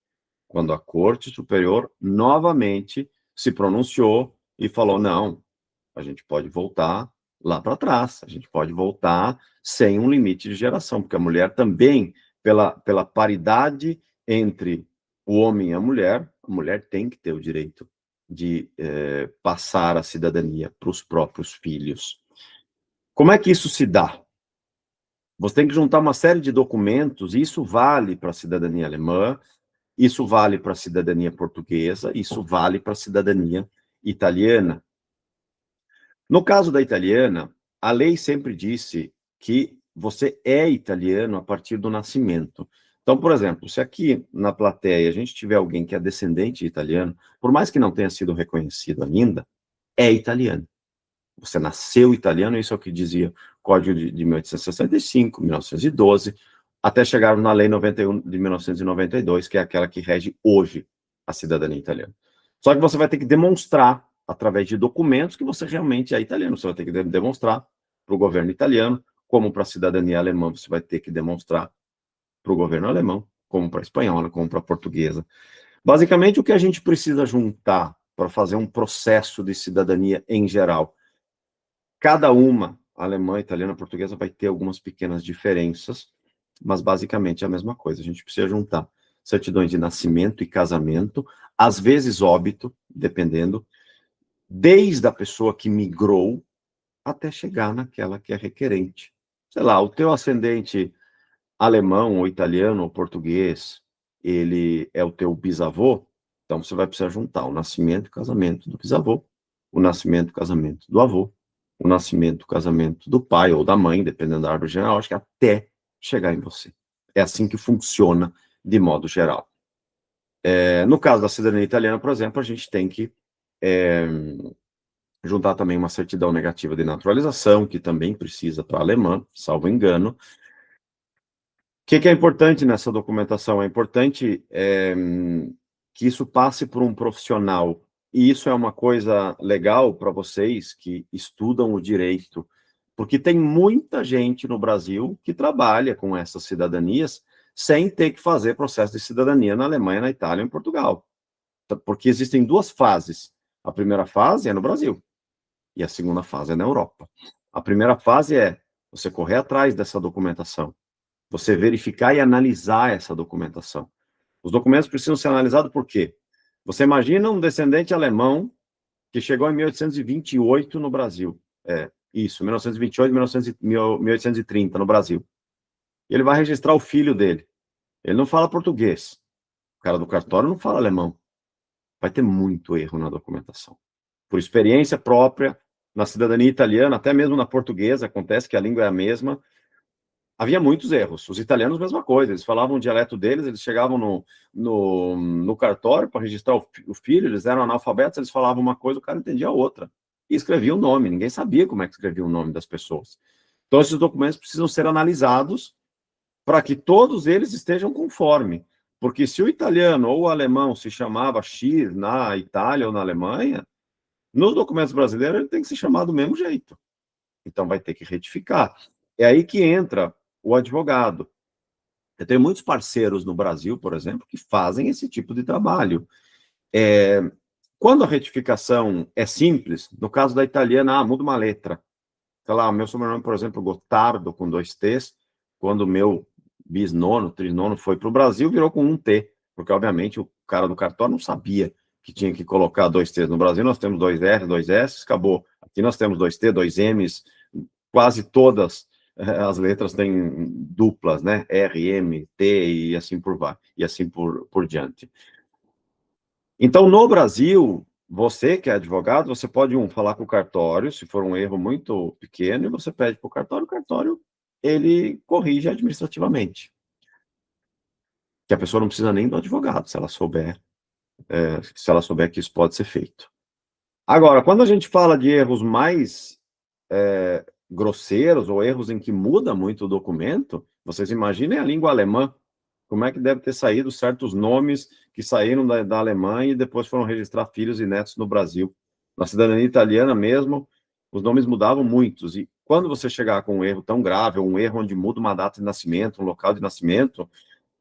quando a Corte Superior novamente se pronunciou e falou, não, a gente pode voltar lá para trás, a gente pode voltar sem um limite de geração, porque a mulher também, pela paridade entre o homem e a mulher tem que ter o direito de passar a cidadania para os próprios filhos. Como é que isso se dá? Você tem que juntar uma série de documentos, e isso vale para a cidadania alemã, isso vale para a cidadania portuguesa, isso vale para a cidadania italiana. No caso da italiana, a lei sempre disse que você é italiano a partir do nascimento. Então, por exemplo, se aqui na plateia a gente tiver alguém que é descendente de italiano, por mais que não tenha sido reconhecido ainda, é italiano. Você nasceu italiano, isso é o que dizia o Código de 1865, 1912, até chegar na Lei 91 de 1992, que é aquela que rege hoje a cidadania italiana. Só que você vai ter que demonstrar, através de documentos, que você realmente é italiano. Você vai ter que demonstrar para o governo italiano, como para a cidadania alemã, você vai ter que demonstrar para o governo alemão, como para a espanhola, como para a portuguesa. Basicamente, o que a gente precisa juntar para fazer um processo de cidadania em geral? Cada uma, alemã, italiana, portuguesa, vai ter algumas pequenas diferenças, mas basicamente é a mesma coisa. A gente precisa juntar certidões de nascimento e casamento, às vezes óbito, dependendo, desde a pessoa que migrou até chegar naquela que é requerente. Sei lá, o teu ascendente alemão, ou italiano, ou português, ele é o teu bisavô, então você vai precisar juntar o nascimento e o casamento do bisavô, o nascimento e o casamento do avô, o nascimento e o casamento do pai ou da mãe, dependendo da árvore genealógica, até chegar em você. É assim que funciona de modo geral. No caso da cidadania italiana, por exemplo, a gente tem que juntar também uma certidão negativa de naturalização, que também precisa para alemã, salvo engano. O que é importante nessa documentação? É importante que isso passe por um profissional, e isso é uma coisa legal para vocês que estudam o direito, porque tem muita gente no Brasil que trabalha com essas cidadanias sem ter que fazer processo de cidadania na Alemanha, na Itália ou em Portugal. Porque existem duas fases. A primeira fase é no Brasil, e a segunda fase é na Europa. A primeira fase é você correr atrás dessa documentação, você verificar e analisar essa documentação. Os documentos precisam ser analisados por quê? Você imagina um descendente alemão que chegou em 1828 no Brasil. Isso, 1928, 1830 no Brasil. E ele vai registrar o filho dele. Ele não fala português. O cara do cartório não fala alemão. Vai ter muito erro na documentação. Por experiência própria, na cidadania italiana, até mesmo na portuguesa, acontece que a língua é a mesma, havia muitos erros. Os italianos, mesma coisa, eles falavam o dialeto deles, eles chegavam no cartório para registrar o filho, eles eram analfabetos, eles falavam uma coisa, o cara entendia outra. E escrevia o nome, ninguém sabia como é que escrevia o nome das pessoas. Então, esses documentos precisam ser analisados para que todos eles estejam conforme. Porque se o italiano ou o alemão se chamava X na Itália ou na Alemanha, nos documentos brasileiros ele tem que se chamar do mesmo jeito. Então, vai ter que retificar. É aí que entra o advogado. Eu tenho muitos parceiros no Brasil, por exemplo, que fazem esse tipo de trabalho. Quando a retificação é simples, no caso da italiana, muda uma letra. Sei lá, meu sobrenome, por exemplo, Gotardo, com 2 T's, quando o meu bisnono, trinono foi para o Brasil, virou com 1 T, porque, obviamente, o cara do cartório não sabia que tinha que colocar 2 T's. No Brasil, nós temos 2 R, 2 S, acabou. Aqui nós temos 2 T, 2 M's, quase todas as letras têm duplas, né? R, M, T e assim por diante. Então, no Brasil, você que é advogado, você pode, falar com o cartório, se for um erro muito pequeno, e você pede para o cartório, ele corrige administrativamente. Que a pessoa não precisa nem do advogado, se ela souber que isso pode ser feito. Agora, quando a gente fala de erros mais grosseiros, ou erros em que muda muito o documento, vocês imaginem a língua alemã, como é que deve ter saído certos nomes que saíram da Alemanha e depois foram registrar filhos e netos no Brasil. Na cidadania italiana mesmo, os nomes mudavam muitos, e quando você chegar com um erro tão grave, ou um erro onde muda uma data de nascimento, um local de nascimento,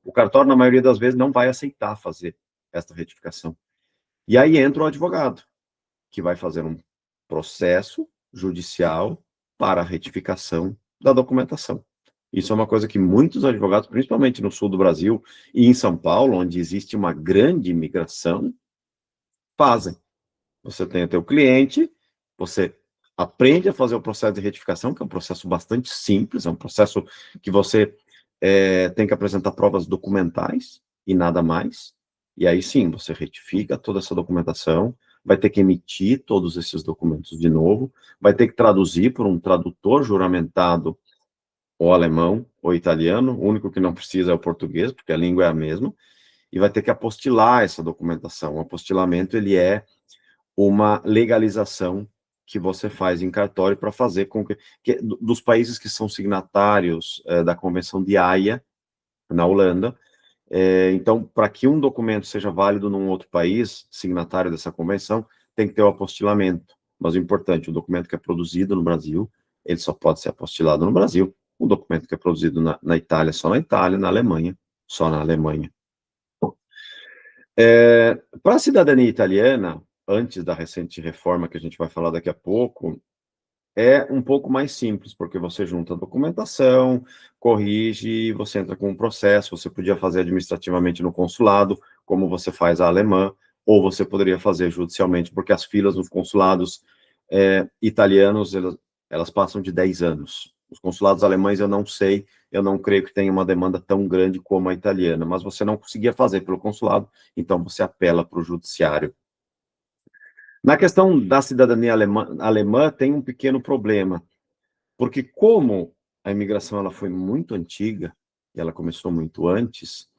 o cartório, na maioria das vezes, não vai aceitar fazer esta retificação. E aí entra o advogado, que vai fazer um processo judicial para a retificação da documentação. Isso é uma coisa que muitos advogados, principalmente no sul do Brasil e em São Paulo, onde existe uma grande imigração, fazem. Você tem o teu cliente, você aprende a fazer o processo de retificação, que é um processo bastante simples, é um processo que você tem que apresentar provas documentais e nada mais, e aí sim, você retifica toda essa documentação, vai ter que emitir todos esses documentos de novo, vai ter que traduzir por um tradutor juramentado, ou alemão, ou italiano, o único que não precisa é o português, porque a língua é a mesma, e vai ter que apostilar essa documentação. O apostilamento, ele é uma legalização que você faz em cartório para fazer com que dos países que são signatários da Convenção de Haia, na Holanda, então, para que um documento seja válido num outro país, signatário dessa convenção, tem que ter o apostilamento. Mas o importante, o documento que é produzido no Brasil, ele só pode ser apostilado no Brasil. O documento que é produzido na Itália, só na Itália, na Alemanha, só na Alemanha. Para a cidadania italiana, antes da recente reforma que a gente vai falar daqui a pouco, é um pouco mais simples, porque você junta a documentação, corrige, você entra com um processo, você podia fazer administrativamente no consulado, como você faz a alemã, ou você poderia fazer judicialmente, porque as filas nos consulados italianos, elas passam de 10 anos. Os consulados alemães eu não sei, eu não creio que tenha uma demanda tão grande como a italiana, mas você não conseguia fazer pelo consulado, então você apela para o judiciário. Na questão da cidadania alemã, tem um pequeno problema, porque como a imigração ela foi muito antiga, e ela começou muito antes,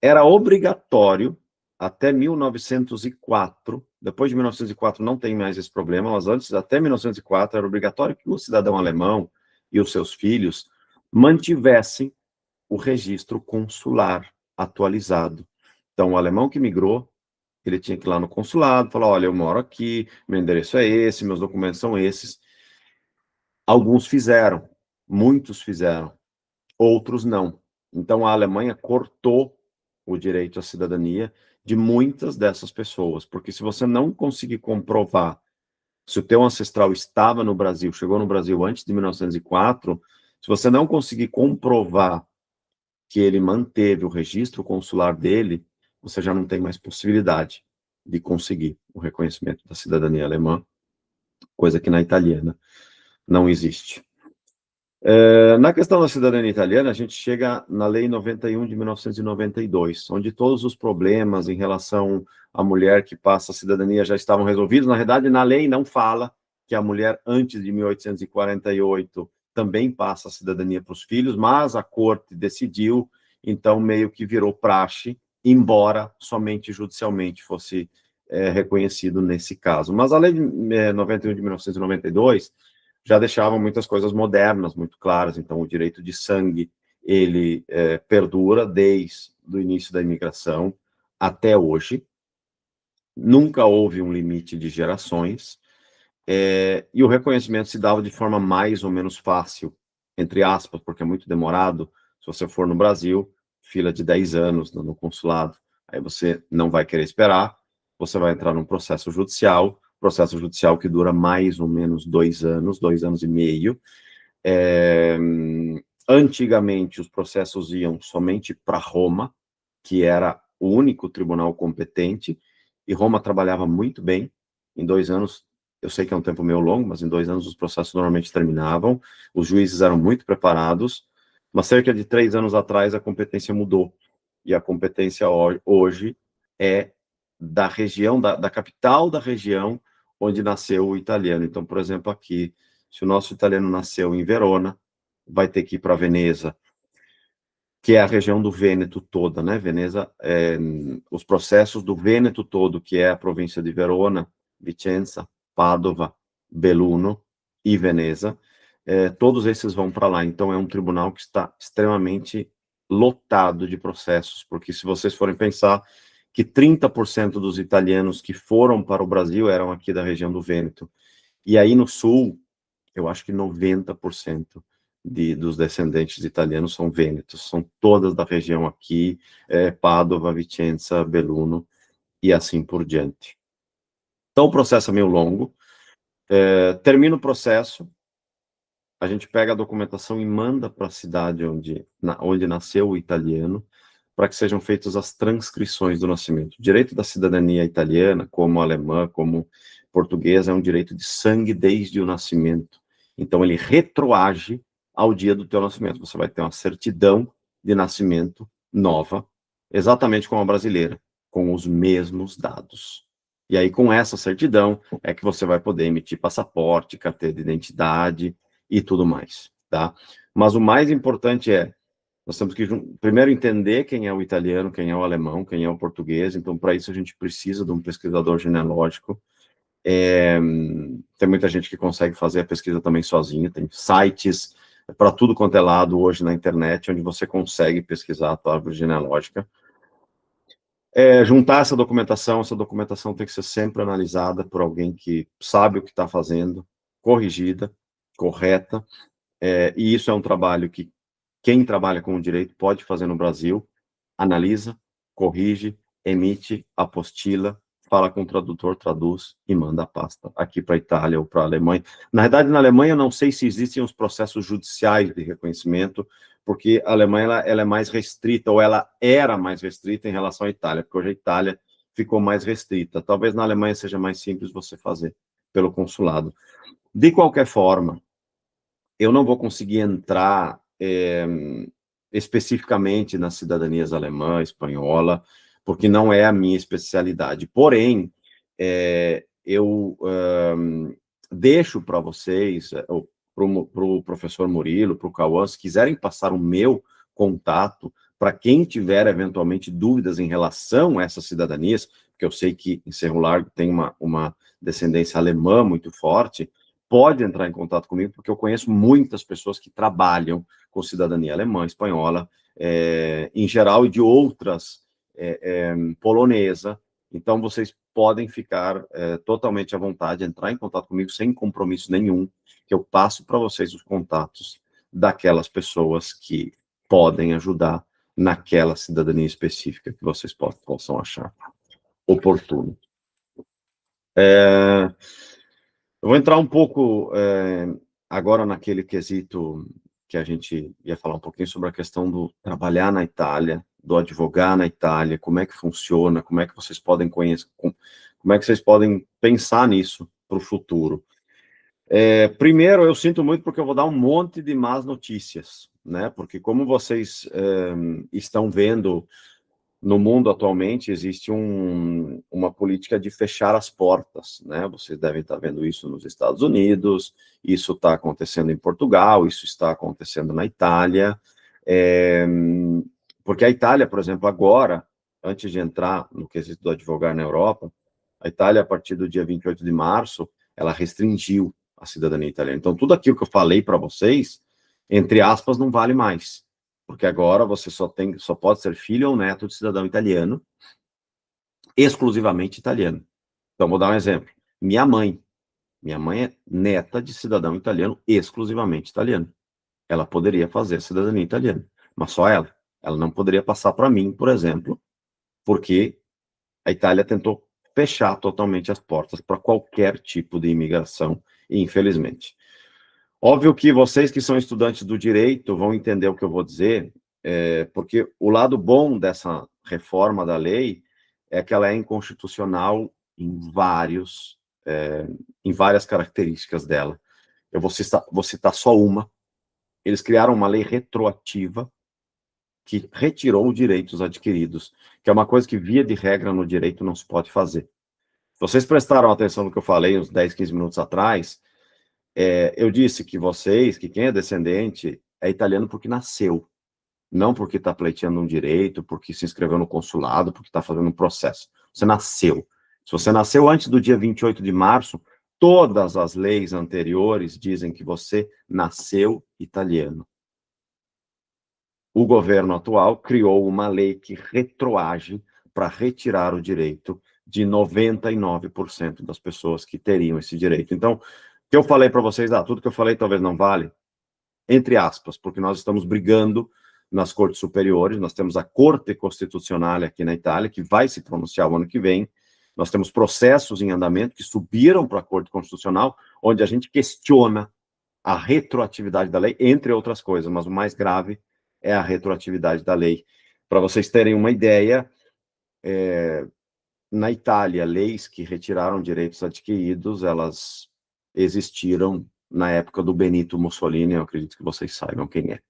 era obrigatório, até 1904, depois de 1904 não tem mais esse problema, mas antes, até 1904, era obrigatório que o cidadão alemão e os seus filhos mantivessem o registro consular atualizado. Então, o alemão que migrou, ele tinha que ir lá no consulado, falar, olha, eu moro aqui, meu endereço é esse, meus documentos são esses. Alguns fizeram, muitos fizeram, outros não. Então, a Alemanha cortou o direito à cidadania de muitas dessas pessoas, porque se você não conseguir comprovar se o teu ancestral estava no Brasil, chegou no Brasil antes de 1904, se você não conseguir comprovar que ele manteve o registro consular dele, você já não tem mais possibilidade de conseguir o reconhecimento da cidadania alemã, coisa que na italiana não existe. Na questão da cidadania italiana, a gente chega na Lei 91 de 1992, onde todos os problemas em relação à mulher que passa a cidadania já estavam resolvidos. Na verdade, na lei não fala que a mulher antes de 1848 também passa a cidadania para os filhos, mas a corte decidiu, então meio que virou praxe, embora somente judicialmente fosse reconhecido nesse caso. Mas a Lei 91 de 1992 já deixavam muitas coisas modernas muito claras. Então, o direito de sangue, ele perdura desde o início da imigração até hoje. Nunca houve um limite de gerações, e o reconhecimento se dava de forma mais ou menos fácil, entre aspas, porque é muito demorado. Se você for no Brasil, fila de 10 anos no consulado, aí você não vai querer esperar, você vai entrar num processo judicial que dura mais ou menos 2 anos e meio. Antigamente, os processos iam somente para Roma, que era o único tribunal competente, e Roma trabalhava muito bem. Em 2 anos, eu sei que é um tempo meio longo, mas em 2 anos os processos normalmente terminavam, os juízes eram muito preparados, mas cerca de 3 anos atrás a competência mudou, e a competência hoje é da região, da capital da região onde nasceu o italiano. Então, por exemplo, aqui, se o nosso italiano nasceu em Verona, vai ter que ir para Veneza, que é a região do Vêneto toda, né? Veneza, os processos do Vêneto todo, que é a província de Verona, Vicenza, Padova, Belluno e Veneza, todos esses vão para lá. Então, é um tribunal que está extremamente lotado de processos, porque se vocês forem pensar que 30% dos italianos que foram para o Brasil eram aqui da região do Vêneto, e aí no sul, eu acho que 90% dos descendentes italianos são vênetos, são todas da região aqui, Padova, Vicenza, Belluno, e assim por diante. Então, o processo é meio longo, termina o processo, a gente pega a documentação e manda para a cidade onde nasceu o italiano, para que sejam feitas as transcrições do nascimento. O direito da cidadania italiana, como alemã, como portuguesa, é um direito de sangue desde o nascimento. Então, ele retroage ao dia do teu nascimento. Você vai ter uma certidão de nascimento nova, exatamente como a brasileira, com os mesmos dados. E aí, com essa certidão, é que você vai poder emitir passaporte, carteira de identidade e tudo mais, tá? Mas o mais importante nós temos que primeiro entender quem é o italiano, quem é o alemão, quem é o português. Então, para isso, a gente precisa de um pesquisador genealógico. Tem muita gente que consegue fazer a pesquisa também sozinha. Tem sites para tudo quanto é lado hoje na internet, onde você consegue pesquisar a tua árvore genealógica. Juntar essa documentação tem que ser sempre analisada por alguém que sabe o que está fazendo, corrigida, correta. E isso é um trabalho que quem trabalha com o direito pode fazer no Brasil, analisa, corrige, emite, apostila, fala com o tradutor, traduz e manda a pasta aqui para a Itália ou para a Alemanha. Na verdade, na Alemanha, eu não sei se existem os processos judiciais de reconhecimento, porque a Alemanha ela é mais restrita, ou ela era mais restrita em relação à Itália, porque hoje a Itália ficou mais restrita. Talvez na Alemanha seja mais simples você fazer pelo consulado. De qualquer forma, eu não vou conseguir entrar especificamente nas cidadanias alemã, espanhola, porque não é a minha especialidade. Porém, eu deixo para vocês, para o professor Murilo, para o Cauã, se quiserem passar o meu contato, para quem tiver eventualmente dúvidas em relação a essas cidadanias, porque eu sei que em Cerro Largo tem uma descendência alemã muito forte, pode entrar em contato comigo, porque eu conheço muitas pessoas que trabalham com cidadania alemã, espanhola, em geral, e de outras, polonesa. Então, vocês podem ficar totalmente à vontade, entrar em contato comigo sem compromisso nenhum, que eu passo para vocês os contatos daquelas pessoas que podem ajudar naquela cidadania específica que vocês possam achar oportuno. Eu vou entrar um pouco agora naquele quesito que a gente ia falar um pouquinho sobre a questão do trabalhar na Itália, do advogar na Itália, como é que funciona, como é que vocês podem conhecer, como é que vocês podem pensar nisso para o futuro. Primeiro, eu sinto muito porque eu vou dar um monte de más notícias, né? Porque como vocês estão vendo, no mundo atualmente existe uma política de fechar as portas, né? Vocês devem estar vendo isso nos Estados Unidos, isso está acontecendo em Portugal, isso está acontecendo na Itália, porque a Itália, por exemplo, agora, antes de entrar no quesito do advogar na Europa, a Itália, a partir do dia 28 de março, ela restringiu a cidadania italiana. Então, tudo aquilo que eu falei para vocês, entre aspas, não vale mais. Porque agora você só pode ser filho ou neto de cidadão italiano, exclusivamente italiano. Então, vou dar um exemplo. Minha mãe é neta de cidadão italiano, exclusivamente italiano. Ela poderia fazer cidadania italiana, mas só ela. Ela não poderia passar para mim, por exemplo, porque a Itália tentou fechar totalmente as portas para qualquer tipo de imigração, infelizmente. Óbvio que vocês que são estudantes do direito vão entender o que eu vou dizer, porque o lado bom dessa reforma da lei é que ela é inconstitucional em várias características dela. Eu vou citar só uma. Eles criaram uma lei retroativa que retirou direitos adquiridos, que é uma coisa que, via de regra, no direito não se pode fazer. Se vocês prestaram atenção no que eu falei uns 10, 15 minutos atrás, eu disse que quem é descendente é italiano porque nasceu, não porque está pleiteando um direito, porque se inscreveu no consulado, porque está fazendo um processo. Você nasceu. Se você nasceu antes do dia 28 de março, todas as leis anteriores dizem que você nasceu italiano. O governo atual criou uma lei que retroage para retirar o direito de 99% das pessoas que teriam esse direito. Então, o que eu falei para vocês, tudo que eu falei talvez não vale, entre aspas, porque nós estamos brigando nas cortes superiores, nós temos a Corte Constitucional aqui na Itália, que vai se pronunciar o ano que vem, nós temos processos em andamento que subiram para a Corte Constitucional, onde a gente questiona a retroatividade da lei, entre outras coisas, mas o mais grave é a retroatividade da lei. Para vocês terem uma ideia, na Itália, leis que retiraram direitos adquiridos, elas existiram na época do Benito Mussolini, eu acredito que vocês saibam quem é.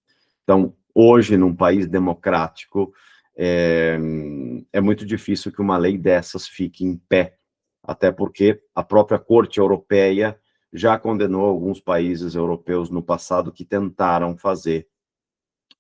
Então, hoje, num país democrático, é muito difícil que uma lei dessas fique em pé, até porque a própria Corte Europeia já condenou alguns países europeus no passado que tentaram fazer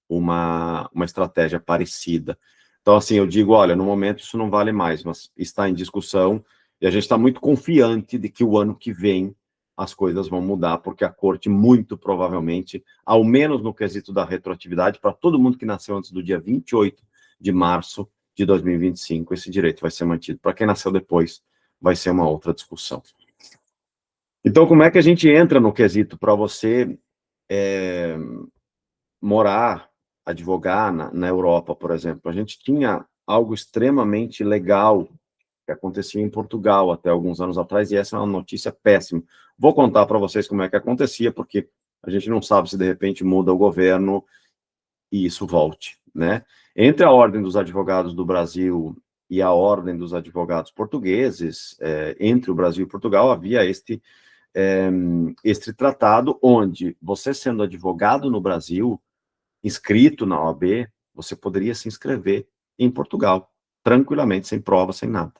uma estratégia parecida. Então, assim, eu digo, olha, no momento isso não vale mais, mas está em discussão, e a gente está muito confiante de que o ano que vem as coisas vão mudar, porque a Corte, muito provavelmente, ao menos no quesito da retroatividade, para todo mundo que nasceu antes do dia 28 de março de 2025, esse direito vai ser mantido. Para quem nasceu depois, vai ser uma outra discussão. Então, como é que a gente entra no quesito para você morar, advogar na Europa, por exemplo? A gente tinha algo extremamente legal que acontecia em Portugal até alguns anos atrás, e essa é uma notícia péssima. Vou contar para vocês como é que acontecia, porque a gente não sabe se de repente muda o governo e isso volte, né? Entre a Ordem dos Advogados do Brasil e a Ordem dos Advogados Portugueses, entre o Brasil e Portugal, havia este tratado onde você, sendo advogado no Brasil, inscrito na OAB, você poderia se inscrever em Portugal, tranquilamente, sem prova, sem nada.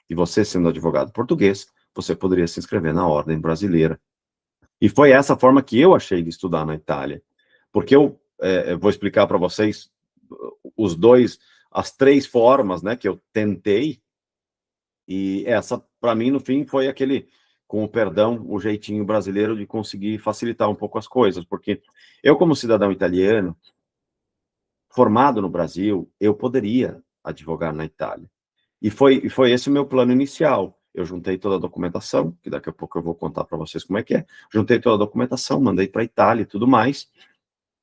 E você, sendo advogado português, você poderia se inscrever na Ordem Brasileira. E foi essa forma que eu achei de estudar na Itália. Porque eu vou explicar para vocês as três formas, né, que eu tentei, e essa, para mim, no fim, foi aquele, com o perdão, o jeitinho brasileiro de conseguir facilitar um pouco as coisas, porque eu, como cidadão italiano, formado no Brasil, eu poderia advogar na Itália. E foi esse o meu plano inicial. Eu juntei toda a documentação, que daqui a pouco eu vou contar para vocês como é que é. Juntei toda a documentação, mandei para a Itália e tudo mais.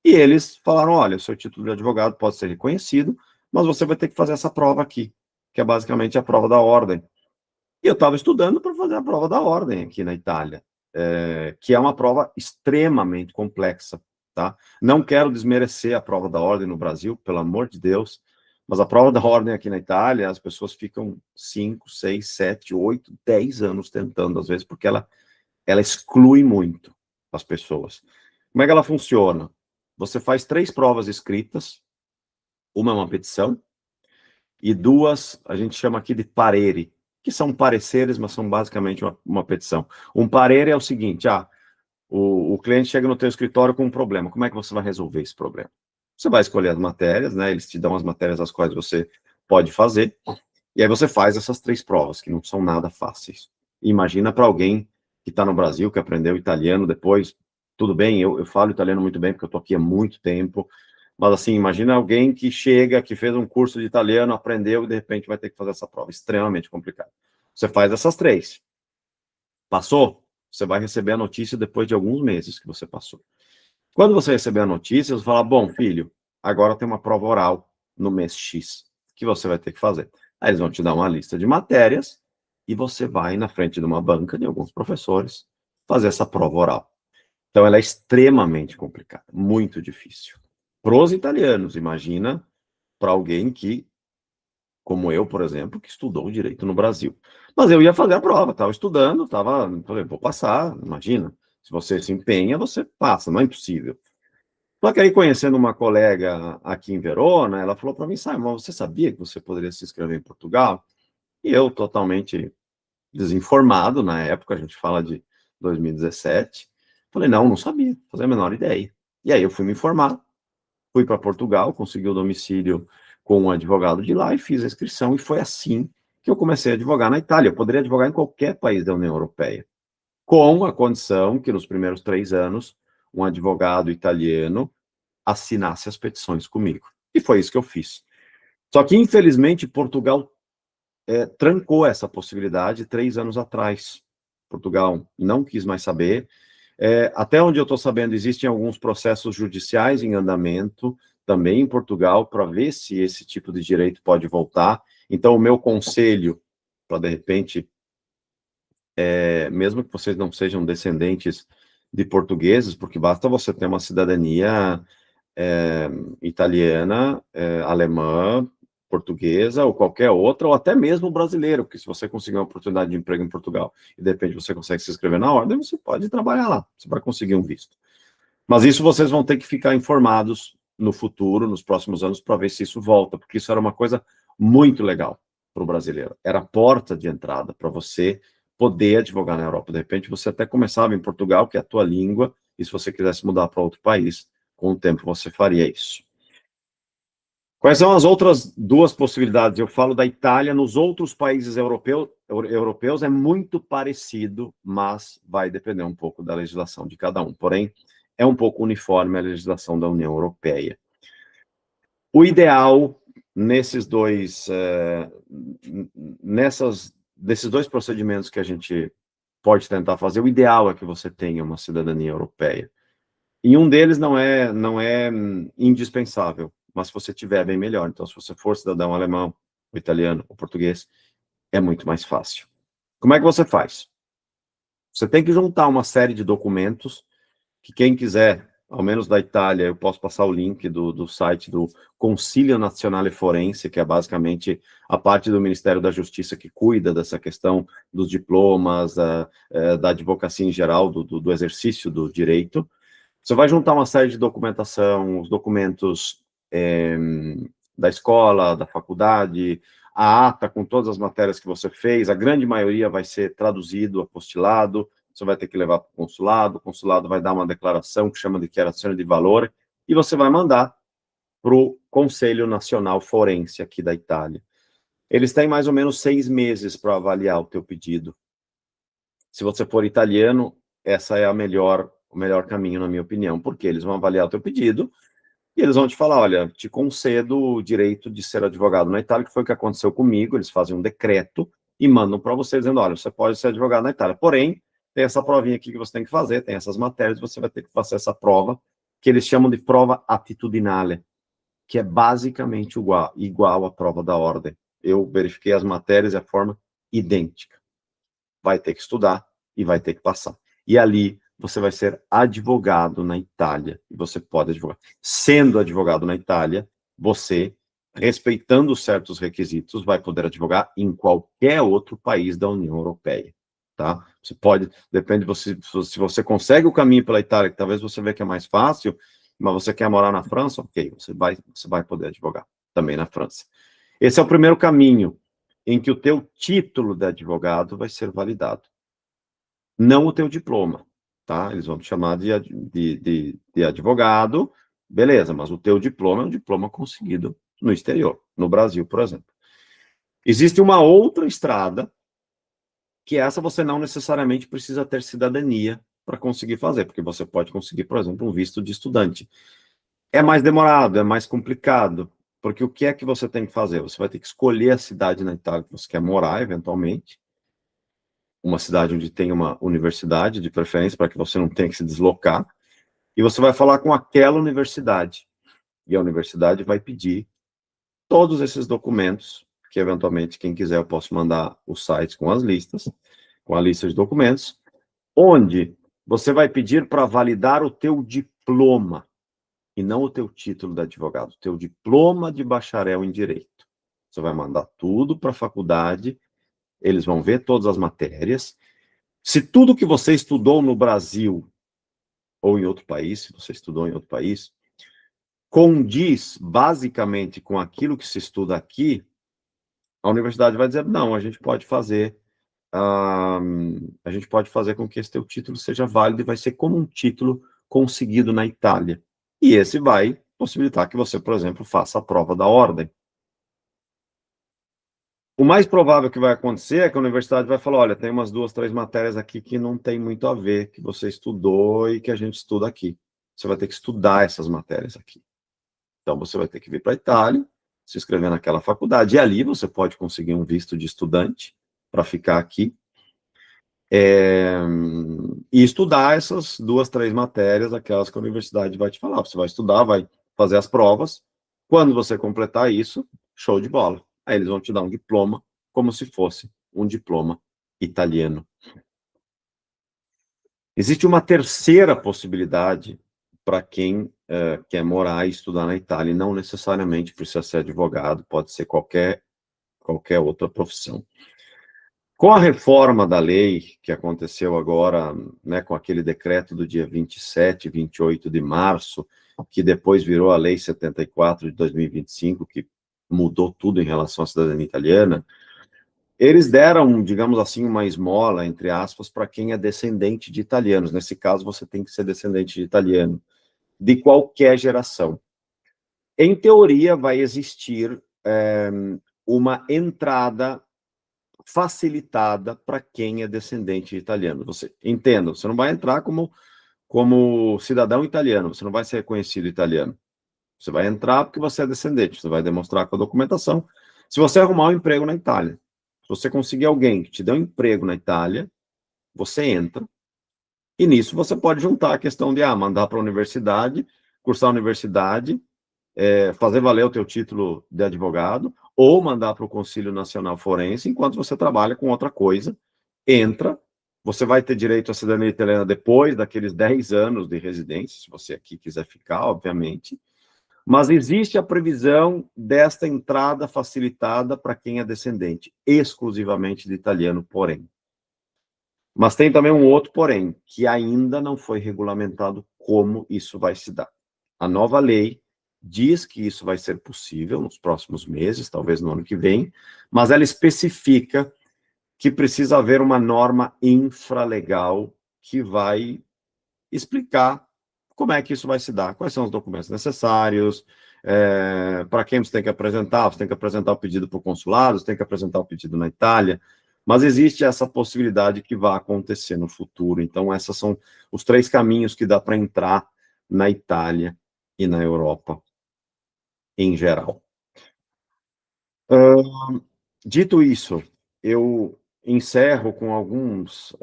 E eles falaram, olha, o seu título de advogado pode ser reconhecido, mas você vai ter que fazer essa prova aqui, que é basicamente a prova da ordem. E eu estava estudando para fazer a prova da ordem aqui na Itália, que é uma prova extremamente complexa, tá? Não quero desmerecer a prova da ordem no Brasil, pelo amor de Deus, mas a prova da ordem aqui na Itália, as pessoas ficam 5, 6, 7, 8, 10 anos tentando, às vezes, porque ela exclui muito as pessoas. Como é que ela funciona? Você faz 3 provas escritas, uma é uma petição, e 2, a gente chama aqui de parere, que são pareceres, mas são basicamente uma petição. Um parere é o seguinte, o cliente chega no teu escritório com um problema, como é que você vai resolver esse problema? Você vai escolher as matérias, né? Eles te dão as matérias as quais você pode fazer, e aí você faz essas 3 provas, que não são nada fáceis. Imagina para alguém que está no Brasil, que aprendeu italiano depois, tudo bem, eu falo italiano muito bem, porque eu estou aqui há muito tempo, mas assim, imagina alguém que chega, que fez um curso de italiano, aprendeu, e de repente vai ter que fazer essa prova, extremamente complicado. Você faz essas 3. Passou? Você vai receber a notícia depois de alguns meses que você passou. Quando você receber a notícia, você fala, bom, filho, agora tem uma prova oral no mês X, que você vai ter que fazer. Aí eles vão te dar uma lista de matérias, e você vai na frente de uma banca de alguns professores fazer essa prova oral. Então, ela é extremamente complicada, muito difícil. Para os italianos, imagina para alguém que, como eu, por exemplo, que estudou direito no Brasil. Mas eu ia fazer a prova, estava estudando, falei, vou passar, imagina. Se você se empenha, você passa, não é impossível. Só que aí, conhecendo uma colega aqui em Verona, ela falou para mim, Simon, você sabia que você poderia se inscrever em Portugal? E eu, totalmente desinformado na época, a gente fala de 2017, falei, não sabia, não fazia a menor ideia. E aí eu fui me informar, fui para Portugal, consegui o domicílio com um advogado de lá e fiz a inscrição, e foi assim que eu comecei a advogar na Itália. Eu poderia advogar em qualquer país da União Europeia, com a condição que nos primeiros 3 anos, um advogado italiano assinasse as petições comigo. E foi isso que eu fiz. Só que, infelizmente, Portugal trancou essa possibilidade 3 anos atrás. Portugal não quis mais saber. Até onde eu estou sabendo, existem alguns processos judiciais em andamento, também em Portugal, para ver se esse tipo de direito pode voltar. Então, o meu conselho, para de repente, mesmo que vocês não sejam descendentes de portugueses, porque basta você ter uma cidadania italiana, alemã, portuguesa, ou qualquer outra, ou até mesmo brasileiro, porque se você conseguir uma oportunidade de emprego em Portugal, e de repente você consegue se inscrever na ordem, você pode trabalhar lá, você vai conseguir um visto. Mas isso vocês vão ter que ficar informados no futuro, nos próximos anos, para ver se isso volta, porque isso era uma coisa muito legal para o brasileiro. Era a porta de entrada para você poder advogar na Europa. De repente, você até começava em Portugal, que é a tua língua, e se você quisesse mudar para outro país, com o tempo você faria isso. Quais são as outras 2 possibilidades? Eu falo da Itália, nos outros países europeus é muito parecido, mas vai depender um pouco da legislação de cada um. Porém, é um pouco uniforme a legislação da União Europeia. O ideal desses 2 procedimentos que a gente pode tentar fazer, o ideal é que você tenha uma cidadania europeia. E um deles não é indispensável, mas se você tiver, é bem melhor. Então, se você for cidadão alemão, ou italiano, ou português, é muito mais fácil. Como é que você faz? Você tem que juntar uma série de documentos que quem quiser, ao menos da Itália, eu posso passar o link do site do Consiglio Nazionale Forense, que é basicamente a parte do Ministério da Justiça que cuida dessa questão dos diplomas, da advocacia em geral, do exercício do direito. Você vai juntar uma série de documentação, os documentos da escola, da faculdade, a ata com todas as matérias que você fez, a grande maioria vai ser traduzido, apostilado, você vai ter que levar para o consulado vai dar uma declaração que chama de declaração de valor, e você vai mandar para o Conselho Nacional Forense aqui da Itália. Eles têm mais ou menos 6 meses para avaliar o teu pedido. Se você for italiano, essa é o melhor caminho, na minha opinião, porque eles vão avaliar o teu pedido, e eles vão te falar, olha, te concedo o direito de ser advogado na Itália, que foi o que aconteceu comigo, eles fazem um decreto e mandam para você dizendo, olha, você pode ser advogado na Itália, porém, tem essa provinha aqui que você tem que fazer, tem essas matérias, você vai ter que fazer essa prova, que eles chamam de prova attitudinale, que é basicamente igual à prova da ordem. Eu verifiquei as matérias e a forma idêntica. Vai ter que estudar e vai ter que passar. E ali você vai ser advogado na Itália, e você pode advogar. Sendo advogado na Itália, você, respeitando certos requisitos, vai poder advogar em qualquer outro país da União Europeia, tá? Você pode, depende, se você consegue o caminho pela Itália, que talvez você veja que é mais fácil, mas você quer morar na França, ok, você vai poder advogar também na França. Esse é o primeiro caminho, em que o teu título de advogado vai ser validado. Não o teu diploma, tá? Eles vão te chamar de advogado, beleza, mas o teu diploma é um diploma conseguido no exterior, no Brasil, por exemplo. Existe uma outra estrada, que essa você não necessariamente precisa ter cidadania para conseguir fazer, porque você pode conseguir, por exemplo, um visto de estudante. É mais demorado, é mais complicado, porque o que é que você tem que fazer? Você vai ter que escolher a cidade na Itália que você quer morar, eventualmente, uma cidade onde tem uma universidade, de preferência, para que você não tenha que se deslocar, e você vai falar com aquela universidade, e a universidade vai pedir todos esses documentos, que eventualmente, quem quiser, eu posso mandar os sites com as listas, com a lista de documentos, onde você vai pedir para validar o teu diploma, e não o teu título de advogado, o teu diploma de bacharel em direito. Você vai mandar tudo para a faculdade, eles vão ver todas as matérias. Se tudo que você estudou no Brasil, ou em outro país, se você estudou em outro país, condiz basicamente com aquilo que se estuda aqui, a universidade vai dizer, não, a gente pode fazer com que esse teu título seja válido e vai ser como um título conseguido na Itália. E esse vai possibilitar que você, por exemplo, faça a prova da ordem. O mais provável que vai acontecer é que a universidade vai falar, olha, tem umas 2, 3 matérias aqui que não tem muito a ver, que você estudou e que a gente estuda aqui. Você vai ter que estudar essas matérias aqui. Então, você vai ter que vir para a Itália, se inscrever naquela faculdade, e ali você pode conseguir um visto de estudante para ficar aqui, e estudar essas 2, 3 matérias, aquelas que a universidade vai te falar. Você vai estudar, vai fazer as provas. Quando você completar isso, show de bola. Aí eles vão te dar um diploma, como se fosse um diploma italiano. Existe uma terceira possibilidade para quem quer morar e estudar na Itália, e não necessariamente precisa ser advogado, pode ser qualquer outra profissão. Com a reforma da lei que aconteceu agora, né, com aquele decreto do dia 27, 28 de março, que depois virou a Lei 74 de 2025, que mudou tudo em relação à cidadania italiana, eles deram, digamos assim, uma esmola, entre aspas, para quem é descendente de italianos. Nesse caso, você tem que ser descendente de italiano, de qualquer geração. Em teoria, vai existir uma entrada facilitada para quem é descendente de italiano. Você entenda, você não vai entrar como cidadão italiano, você não vai ser reconhecido italiano. Você vai entrar porque você é descendente, você vai demonstrar com a documentação. Se você arrumar um emprego na Itália, se você conseguir alguém que te dê um emprego na Itália, você entra, e nisso você pode juntar a questão de mandar para a universidade, cursar a universidade, fazer valer o teu título de advogado, ou mandar para o Conselho Nacional Forense, enquanto você trabalha com outra coisa, entra, você vai ter direito à cidadania italiana depois daqueles 10 anos de residência, se você aqui quiser ficar, obviamente, mas existe a previsão desta entrada facilitada para quem é descendente, exclusivamente de italiano, porém. Mas tem também um outro porém, que ainda não foi regulamentado como isso vai se dar. A nova lei diz que isso vai ser possível nos próximos meses, talvez no ano que vem, mas ela especifica que precisa haver uma norma infralegal que vai explicar como é que isso vai se dar, quais são os documentos necessários, para quem você tem que apresentar o pedido para o consulado, você tem que apresentar o pedido na Itália, mas existe essa possibilidade que vai acontecer no futuro. Então, esses são os 3 caminhos que dá para entrar na Itália e na Europa em geral. Dito isso, eu encerro com alguns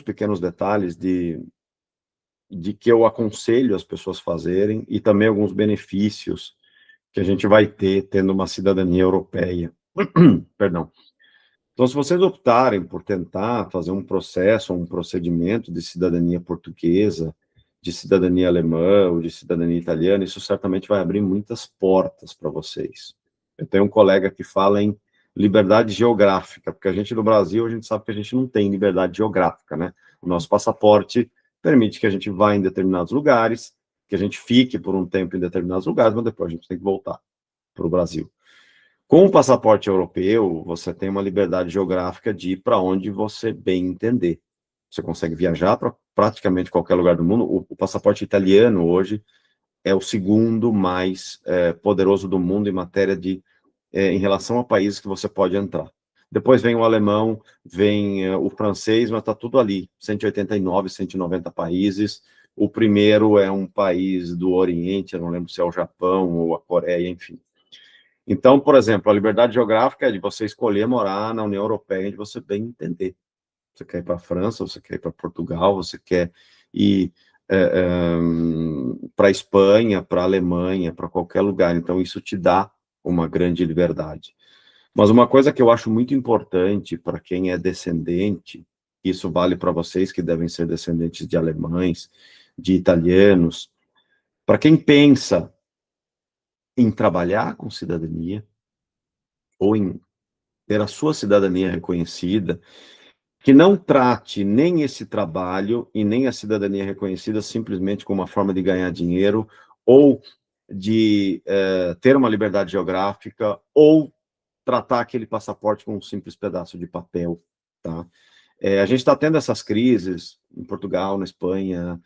pequenos detalhes de que eu aconselho as pessoas fazerem e também alguns benefícios que a gente vai ter tendo uma cidadania europeia. Perdão. Então, se vocês optarem por tentar fazer um processo, um procedimento de cidadania portuguesa, de cidadania alemã ou de cidadania italiana, isso certamente vai abrir muitas portas para vocês. Eu tenho um colega que fala em liberdade geográfica, porque a gente no Brasil, a gente sabe que a gente não tem liberdade geográfica, né? O nosso passaporte permite que a gente vá em determinados lugares, que a gente fique por um tempo em determinados lugares, mas depois a gente tem que voltar para o Brasil. Com o passaporte europeu, você tem uma liberdade geográfica de ir para onde você bem entender. Você consegue viajar para praticamente qualquer lugar do mundo. O passaporte italiano, hoje, é o segundo mais poderoso do mundo em matéria de... em relação a países que você pode entrar. Depois vem o alemão, vem o francês, mas está tudo ali. 189, 190 países. O primeiro é um país do Oriente, eu não lembro se é o Japão ou a Coreia, enfim. Então, por exemplo, a liberdade geográfica é de você escolher morar na União Europeia, onde você bem entender. Você quer ir para a França, você quer ir para Portugal, você quer ir para a Espanha, para a Alemanha, para qualquer lugar. Então, isso te dá uma grande liberdade. Mas uma coisa que eu acho muito importante para quem é descendente, isso vale para vocês que devem ser descendentes de alemães, de italianos, para quem pensa em trabalhar com cidadania, ou em ter a sua cidadania reconhecida, que não trate nem esse trabalho e nem a cidadania reconhecida simplesmente como uma forma de ganhar dinheiro, ou de ter uma liberdade geográfica, ou tratar aquele passaporte como um simples pedaço de papel, tá? A gente está tendo essas crises em Portugal, na Espanha,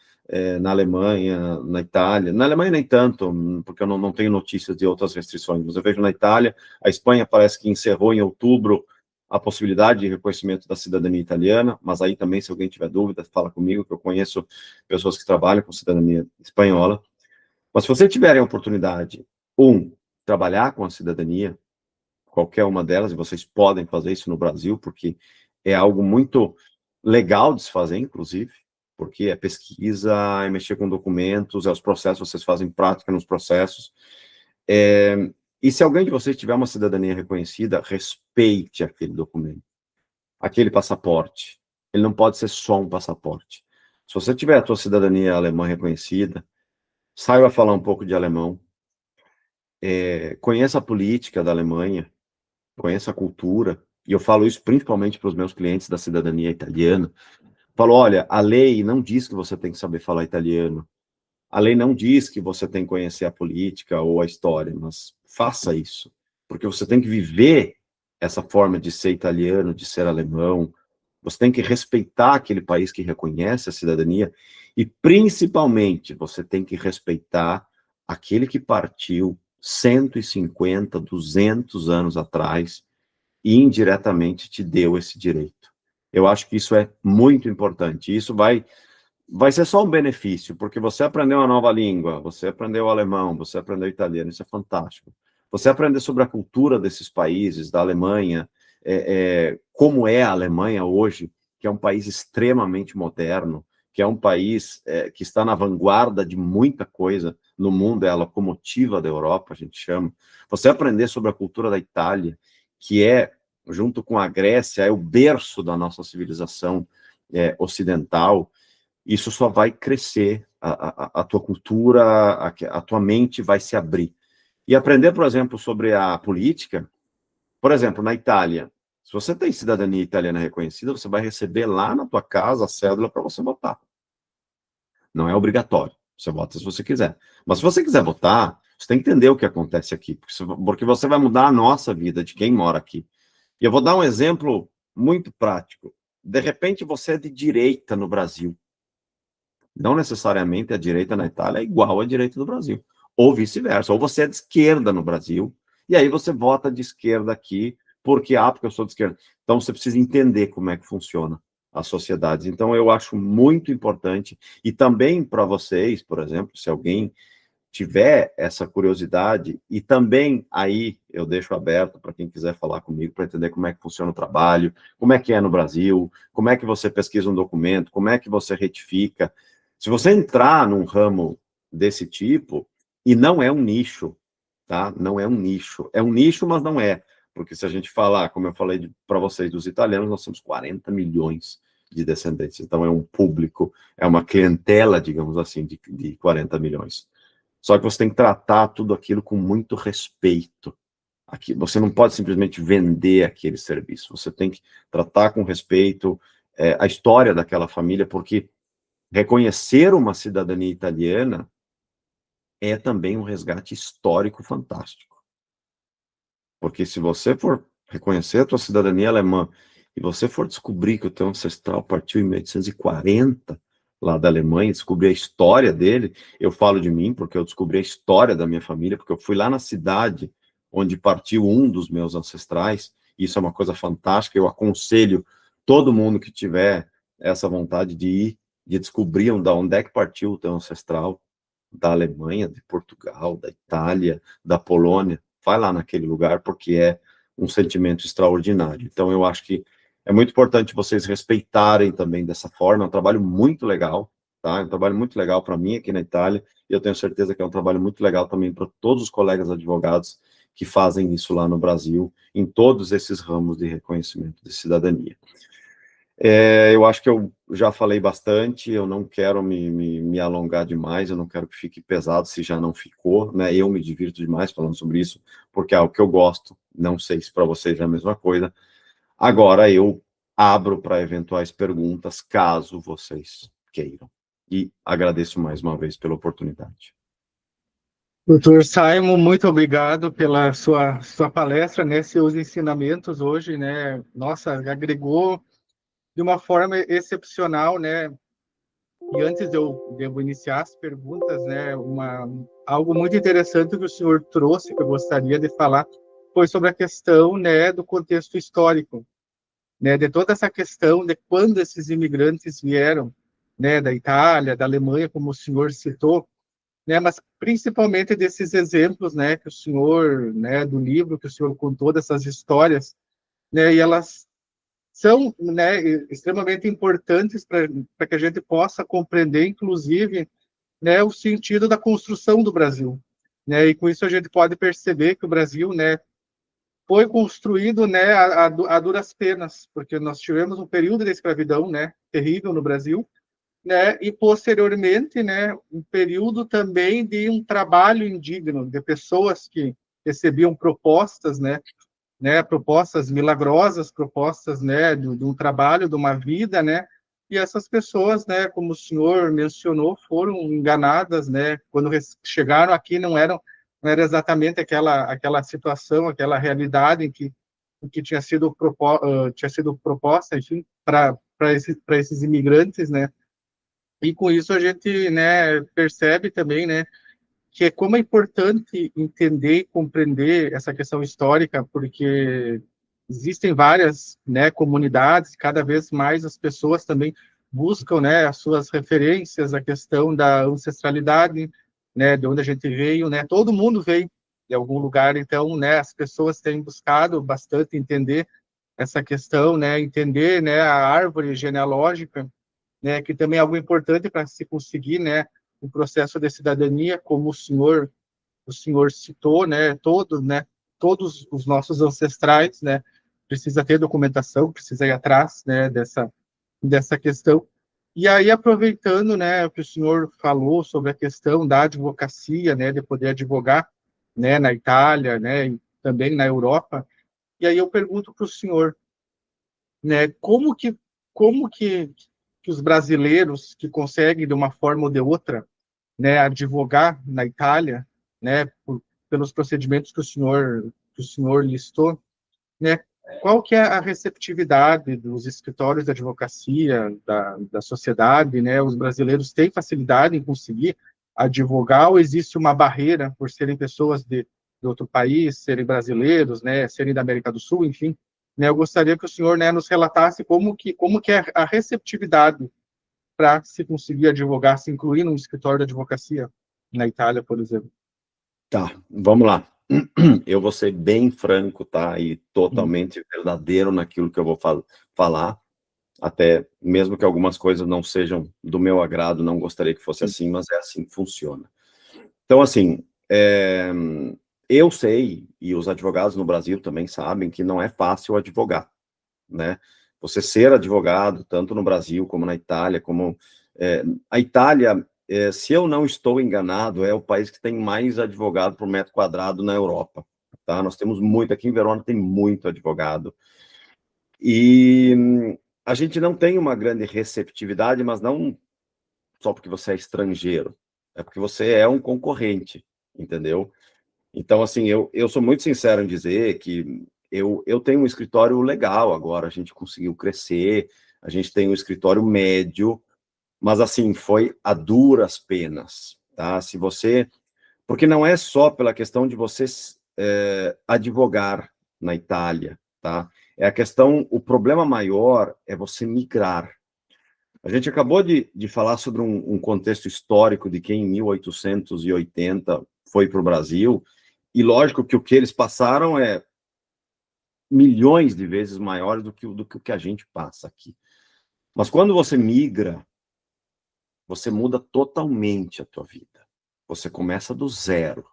na Alemanha, na Itália. Na Alemanha nem tanto, porque eu não tenho notícias de outras restrições, mas eu vejo na Itália, a Espanha parece que encerrou em outubro a possibilidade de reconhecimento da cidadania italiana, mas aí também, se alguém tiver dúvida, fala comigo, que eu conheço pessoas que trabalham com cidadania espanhola. Mas se vocês tiverem a oportunidade, trabalhar com a cidadania, qualquer uma delas, e vocês podem fazer isso no Brasil, porque é algo muito legal de se fazer, inclusive, porque é pesquisa, é mexer com documentos, é os processos, vocês fazem prática nos processos. E se alguém de vocês tiver uma cidadania reconhecida, respeite aquele documento, aquele passaporte. Ele não pode ser só um passaporte. Se você tiver a sua cidadania alemã reconhecida, saiba falar um pouco de alemão, conheça a política da Alemanha, conheça a cultura, e eu falo isso principalmente para os meus clientes da cidadania italiana. Falo, olha, a lei não diz que você tem que saber falar italiano, a lei não diz que você tem que conhecer a política ou a história, mas faça isso, porque você tem que viver essa forma de ser italiano, de ser alemão, você tem que respeitar aquele país que reconhece a cidadania, e principalmente você tem que respeitar aquele que partiu 150, 200 anos atrás e indiretamente te deu esse direito. Eu acho que isso é muito importante. Isso vai ser só um benefício, porque você aprendeu uma nova língua, você aprendeu alemão, você aprendeu italiano, isso é fantástico. Você aprender sobre a cultura desses países, da Alemanha, como é a Alemanha hoje, que é um país extremamente moderno, que é um país que está na vanguarda de muita coisa no mundo, é a locomotiva da Europa, a gente chama. Você aprender sobre a cultura da Itália, que é, junto com a Grécia, é o berço da nossa civilização ocidental, isso só vai crescer, a tua cultura, a tua mente vai se abrir. E aprender, por exemplo, sobre a política, por exemplo, na Itália, se você tem cidadania italiana reconhecida, você vai receber lá na tua casa a cédula para você votar. Não é obrigatório, você vota se você quiser. Mas se você quiser votar, você tem que entender o que acontece aqui, porque você vai mudar a nossa vida, de quem mora aqui. E eu vou dar um exemplo muito prático. De repente, você é de direita no Brasil. Não necessariamente a direita na Itália é igual à direita do Brasil. Ou vice-versa. Ou você é de esquerda no Brasil, e aí você vota de esquerda aqui, porque eu sou de esquerda. Então, você precisa entender como é que funciona as sociedades. Então, eu acho muito importante, e também para vocês, por exemplo, se alguém tiver essa curiosidade, e também aí eu deixo aberto para quem quiser falar comigo, para entender como é que funciona o trabalho, como é que é no Brasil, como é que você pesquisa um documento, como é que você retifica. Se você entrar num ramo desse tipo, e não é um nicho, tá? Não é um nicho. É um nicho, mas não é. Porque se a gente falar, como eu falei para vocês, dos italianos, nós temos 40 milhões de descendentes. Então é um público, é uma clientela, digamos assim, de 40 milhões. Só que você tem que tratar tudo aquilo com muito respeito. Aqui, você não pode simplesmente vender aquele serviço. Você tem que tratar com respeito a história daquela família, porque reconhecer uma cidadania italiana é também um resgate histórico fantástico. Porque se você for reconhecer a tua cidadania alemã e você for descobrir que o teu ancestral partiu em 1840 lá da Alemanha, descobrir a história dele, eu falo de mim porque eu descobri a história da minha família, porque eu fui lá na cidade onde partiu um dos meus ancestrais, e isso é uma coisa fantástica, eu aconselho todo mundo que tiver essa vontade de ir, de descobrir onde é que partiu o teu ancestral, da Alemanha, de Portugal, da Itália, da Polônia, vai lá naquele lugar, porque é um sentimento extraordinário. Então, eu acho que é muito importante vocês respeitarem também dessa forma, é um trabalho muito legal, tá? É um trabalho muito legal para mim aqui na Itália, e eu tenho certeza que é um trabalho muito legal também para todos os colegas advogados que fazem isso lá no Brasil, em todos esses ramos de reconhecimento de cidadania. Eu acho que eu já falei bastante, eu não quero me alongar demais, eu não quero que fique pesado, se já não ficou, né? Eu me divirto demais falando sobre isso, porque é algo que eu gosto, não sei se para vocês é a mesma coisa. Agora eu abro para eventuais perguntas, caso vocês queiram. E agradeço mais uma vez pela oportunidade. Doutor Simon, muito obrigado pela sua palestra, né, seus ensinamentos hoje, né, nossa, agregou de uma forma excepcional, né, e antes de eu iniciar as perguntas, né, algo muito interessante que o senhor trouxe, que eu gostaria de falar, foi sobre a questão, né, do contexto histórico, né, de toda essa questão de quando esses imigrantes vieram, né, da Itália, da Alemanha, como o senhor citou, né, mas principalmente desses exemplos, né, que o senhor, né, do livro que o senhor contou, dessas histórias, né, e elas são, né, extremamente importantes para que a gente possa compreender, inclusive, né, o sentido da construção do Brasil, né, e com isso a gente pode perceber que o Brasil, né, foi construído, né, a duras penas, porque nós tivemos um período de escravidão, né, terrível no Brasil, né, e posteriormente, né, um período também de um trabalho indigno, de pessoas que recebiam propostas, né, propostas milagrosas, propostas, né, de um trabalho, de uma vida, né, e essas pessoas, né, como o senhor mencionou, foram enganadas, né, quando chegaram aqui não era exatamente aquela situação, aquela realidade em que tinha sido proposta, enfim, para esses imigrantes, né, e com isso a gente, né, percebe também, né, que é como é importante entender e compreender essa questão histórica, porque existem várias, né, comunidades, cada vez mais as pessoas também buscam, né, as suas referências, a questão da ancestralidade, né, de onde a gente veio, né, todo mundo veio de algum lugar, então, né, as pessoas têm buscado bastante entender essa questão, né, entender, né, a árvore genealógica, né, que também é algo importante para se conseguir, né, o processo de cidadania, como o senhor citou, né, todos os nossos ancestrais, né, precisa ter documentação, precisa ir atrás, né, dessa questão. E aí, aproveitando, né, que o senhor falou sobre a questão da advocacia, né, de poder advogar, né, na Itália, né, e também na Europa, e aí eu pergunto para o senhor, né, como que os brasileiros que conseguem, de uma forma ou de outra, né, advogar na Itália, né, pelos procedimentos que o senhor listou, né, qual que é a receptividade dos escritórios de advocacia, da sociedade, né, os brasileiros têm facilidade em conseguir advogar ou existe uma barreira por serem pessoas de outro país, serem brasileiros, né, serem da América do Sul, enfim, né, eu gostaria que o senhor, né, nos relatasse como que é a receptividade para se conseguir advogar, se incluir num escritório de advocacia na Itália, por exemplo. Tá, vamos lá. Eu vou ser bem franco, tá? E totalmente verdadeiro naquilo que eu vou falar. Até mesmo que algumas coisas não sejam do meu agrado, não gostaria que fosse assim, mas é assim que funciona. Então, assim, eu sei, e os advogados no Brasil também sabem, que não é fácil advogar, né? Você ser advogado, tanto no Brasil como na Itália, a Itália, se eu não estou enganado, é o país que tem mais advogado por metro quadrado na Europa, tá? Nós temos muito, aqui em Verona tem muito advogado, e a gente não tem uma grande receptividade, mas não só porque você é estrangeiro, é porque você é um concorrente, entendeu? Então, assim, eu sou muito sincero em dizer que eu tenho um escritório legal agora, a gente conseguiu crescer, a gente tem um escritório médio, mas, assim, foi a duras penas, tá? Se você... Porque não é só pela questão de você advogar na Itália, tá? É a questão, o problema maior é você migrar. A gente acabou de falar sobre um contexto histórico de quem em 1880 foi para o Brasil, e lógico que o que eles passaram é milhões de vezes maiores do que o que a gente passa aqui. Mas quando você migra, você muda totalmente a tua vida. Você começa do zero.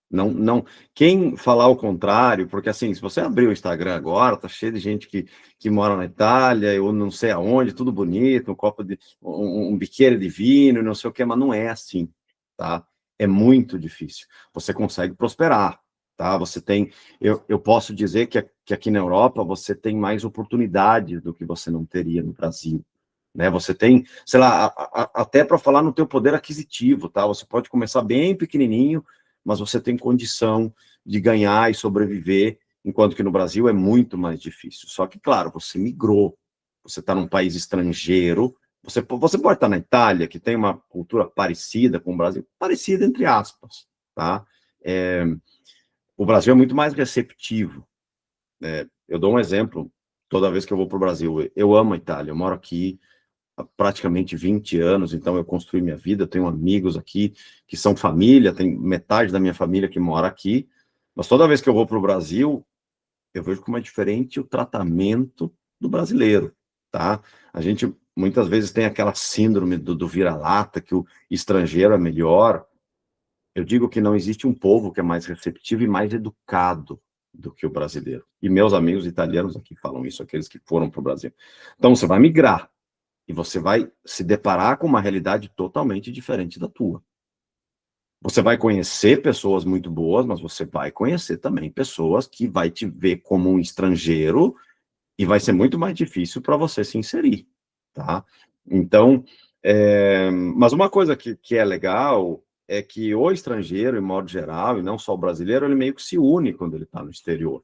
Não, quem falar o contrário, porque assim, se você abrir o Instagram agora, tá cheio de gente que mora na Itália, ou não sei aonde, tudo bonito, um biqueiro de vinho, não sei o que, mas não é assim, tá? É muito difícil. Você consegue prosperar, tá? Você tem, eu posso dizer que aqui na Europa você tem mais oportunidades do que você não teria no Brasil, né? Você tem, sei lá, até para falar no teu poder aquisitivo, tá? Você pode começar bem pequenininho, mas você tem condição de ganhar e sobreviver, enquanto que no Brasil é muito mais difícil. Só que, claro, você migrou, você está num país estrangeiro, você pode estar na Itália, que tem uma cultura parecida com o Brasil, parecida entre aspas, tá? O Brasil é muito mais receptivo. Eu dou um exemplo, toda vez que eu vou para o Brasil, eu amo a Itália, eu moro aqui há praticamente 20 anos, então eu construí minha vida, eu tenho amigos aqui que são família, tem metade da minha família que mora aqui, mas toda vez que eu vou para o Brasil, eu vejo como é diferente o tratamento do brasileiro, tá? A gente muitas vezes tem aquela síndrome do vira-lata, que o estrangeiro é melhor. Eu digo que não existe um povo que é mais receptivo e mais educado do que o brasileiro. E meus amigos italianos aqui falam isso, aqueles que foram para o Brasil. Então, você vai migrar, e você vai se deparar com uma realidade totalmente diferente da tua. Você vai conhecer pessoas muito boas, mas você vai conhecer também pessoas que vai te ver como um estrangeiro e vai ser muito mais difícil para você se inserir, tá? Então, mas uma coisa que é legal é que o estrangeiro, em modo geral, e não só o brasileiro, ele meio que se une quando ele está no exterior.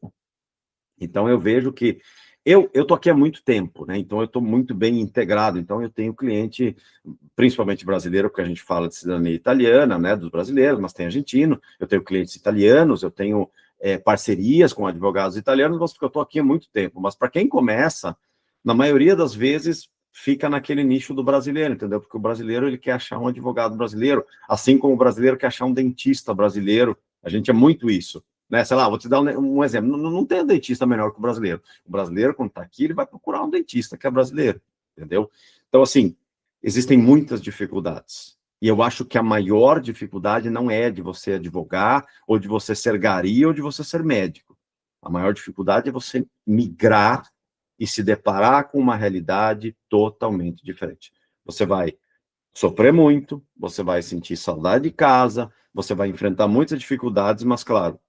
Então, eu vejo que eu estou aqui há muito tempo, né? Então eu estou muito bem integrado. Então eu tenho cliente, principalmente brasileiro, porque a gente fala de cidadania italiana, né? Dos brasileiros, mas tem argentino. Eu tenho clientes italianos, eu tenho parcerias com advogados italianos, mas porque eu estou aqui há muito tempo. Mas para quem começa, na maioria das vezes fica naquele nicho do brasileiro, entendeu? Porque o brasileiro ele quer achar um advogado brasileiro, assim como o brasileiro quer achar um dentista brasileiro. A gente é muito isso. Né, sei lá, vou te dar um exemplo, não tem um dentista melhor que o brasileiro. O brasileiro, quando está aqui, ele vai procurar um dentista que é brasileiro, entendeu? Então, assim, existem muitas dificuldades. E eu acho que a maior dificuldade não é de você advogar, ou de você ser gari, ou de você ser médico. A maior dificuldade é você migrar e se deparar com uma realidade totalmente diferente. Você vai sofrer muito, você vai sentir saudade de casa, você vai enfrentar muitas dificuldades, mas, claro,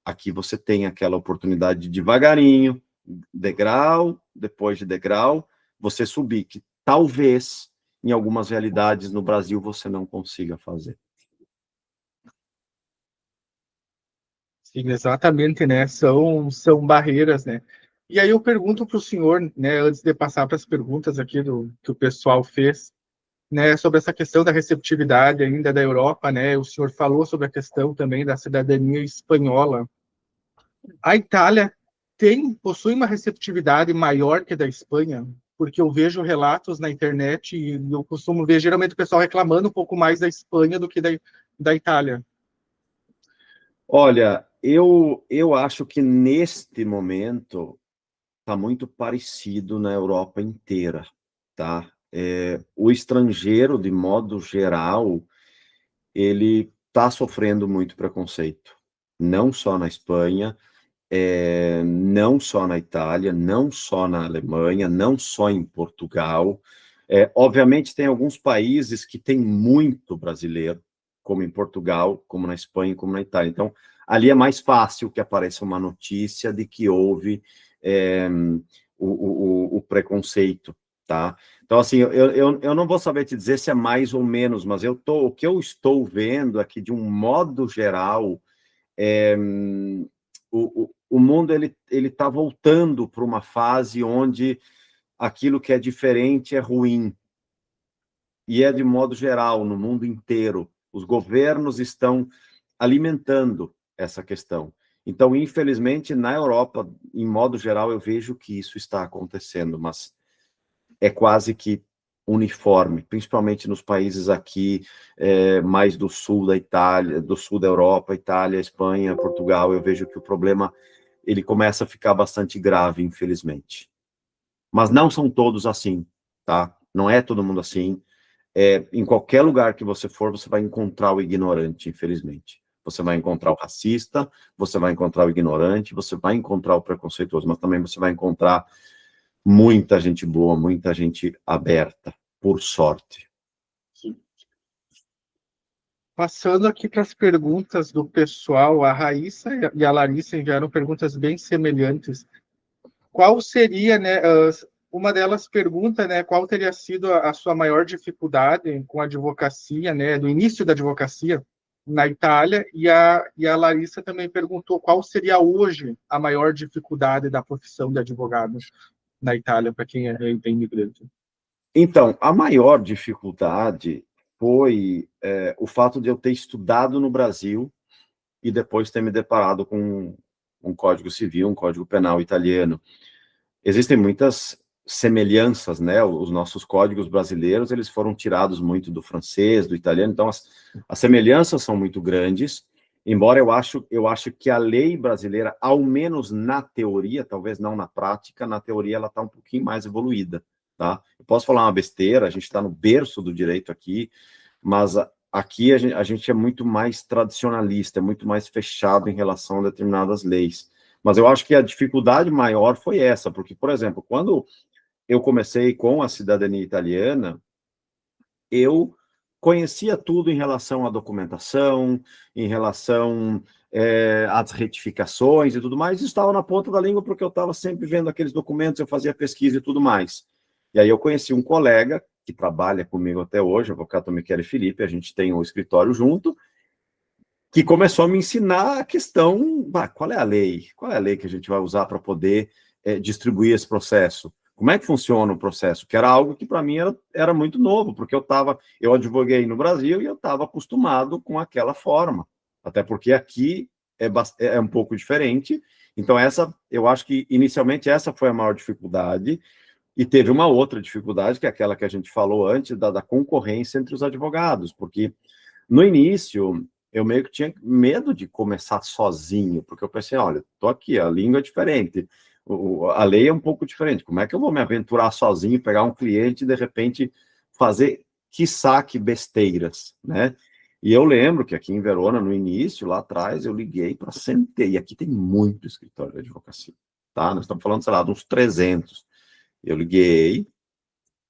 aqui você tem aquela oportunidade de devagarinho, degrau, depois de degrau, você subir, que talvez, em algumas realidades no Brasil, você não consiga fazer. Sim, exatamente, né? São barreiras, né? E aí eu pergunto para o senhor, né, antes de passar para as perguntas aqui que o pessoal fez, né, sobre essa questão da receptividade ainda da Europa, né? O senhor falou sobre a questão também da cidadania espanhola. A Itália possui uma receptividade maior que a da Espanha, porque eu vejo relatos na internet e eu costumo ver geralmente o pessoal reclamando um pouco mais da Espanha do que da Itália. Olha, eu acho que neste momento está muito parecido na Europa inteira, tá? O estrangeiro, de modo geral, ele está sofrendo muito preconceito, não só na Espanha, não só na Itália, não só na Alemanha, não só em Portugal. Obviamente, tem alguns países que têm muito brasileiro, como em Portugal, como na Espanha, como na Itália. Então, ali é mais fácil que apareça uma notícia de que houve o preconceito, tá? Então, assim, eu não vou saber te dizer se é mais ou menos, mas o que eu estou vendo aqui, de um modo geral, o mundo ele está voltando para uma fase onde aquilo que é diferente é ruim. E é de modo geral, no mundo inteiro. Os governos estão alimentando essa questão. Então, infelizmente, na Europa, em modo geral, eu vejo que isso está acontecendo, mas é quase que uniforme, principalmente nos países aqui, mais do sul da Itália, do sul da Europa, Itália, Espanha, Portugal, eu vejo que o problema ele começa a ficar bastante grave, infelizmente. Mas não são todos assim, tá? Não é todo mundo assim. Em qualquer lugar que você for, você vai encontrar o ignorante, infelizmente. Você vai encontrar o racista, você vai encontrar o ignorante, você vai encontrar o preconceituoso, mas também você vai encontrar muita gente boa, muita gente aberta, por sorte. Passando aqui para as perguntas do pessoal, a Raíssa e a Larissa enviaram perguntas bem semelhantes. Qual seria, né, uma delas pergunta, né, qual teria sido a sua maior dificuldade com a advocacia, né, do início da advocacia na Itália, e a Larissa também perguntou qual seria hoje a maior dificuldade da profissão de advogado na Itália, para quem é imigrante. Então, a maior dificuldade foi o fato de eu ter estudado no Brasil e depois ter me deparado com um Código Civil, um Código Penal italiano. Existem muitas semelhanças, né? Os nossos códigos brasileiros, eles foram tirados muito do francês, do italiano, então as semelhanças são muito grandes, embora eu acho que a lei brasileira, ao menos na teoria, talvez não na prática, na teoria ela está um pouquinho mais evoluída, tá? Eu posso falar uma besteira, a gente está no berço do direito aqui, mas aqui a gente é muito mais tradicionalista, é muito mais fechado em relação a determinadas leis. Mas eu acho que a dificuldade maior foi essa, porque, por exemplo, quando eu comecei com a cidadania italiana, eu conhecia tudo em relação à documentação, em relação às retificações e tudo mais, e estava na ponta da língua porque eu estava sempre vendo aqueles documentos, eu fazia pesquisa e tudo mais. E aí eu conheci um colega que trabalha comigo até hoje, o advogado Michele Felipe, a gente tem um escritório junto, que começou a me ensinar a questão, qual é a lei? Qual é a lei que a gente vai usar para poder distribuir esse processo? Como é que funciona o processo? Que era algo que para mim era muito novo, porque eu advoguei no Brasil e eu estava acostumado com aquela forma, até porque aqui é um pouco diferente. Então eu acho que inicialmente essa foi a maior dificuldade, e teve uma outra dificuldade, que é aquela que a gente falou antes, da concorrência entre os advogados, porque no início eu meio que tinha medo de começar sozinho, porque eu pensei, olha, estou aqui, a língua é diferente, a lei é um pouco diferente, como é que eu vou me aventurar sozinho, pegar um cliente e, de repente, fazer quiçá que besteiras, né? E eu lembro que aqui em Verona, no início, lá atrás, eu liguei para CNT, e aqui tem muito escritório de advocacia, tá? Nós estamos falando, sei lá, de uns 300. Eu liguei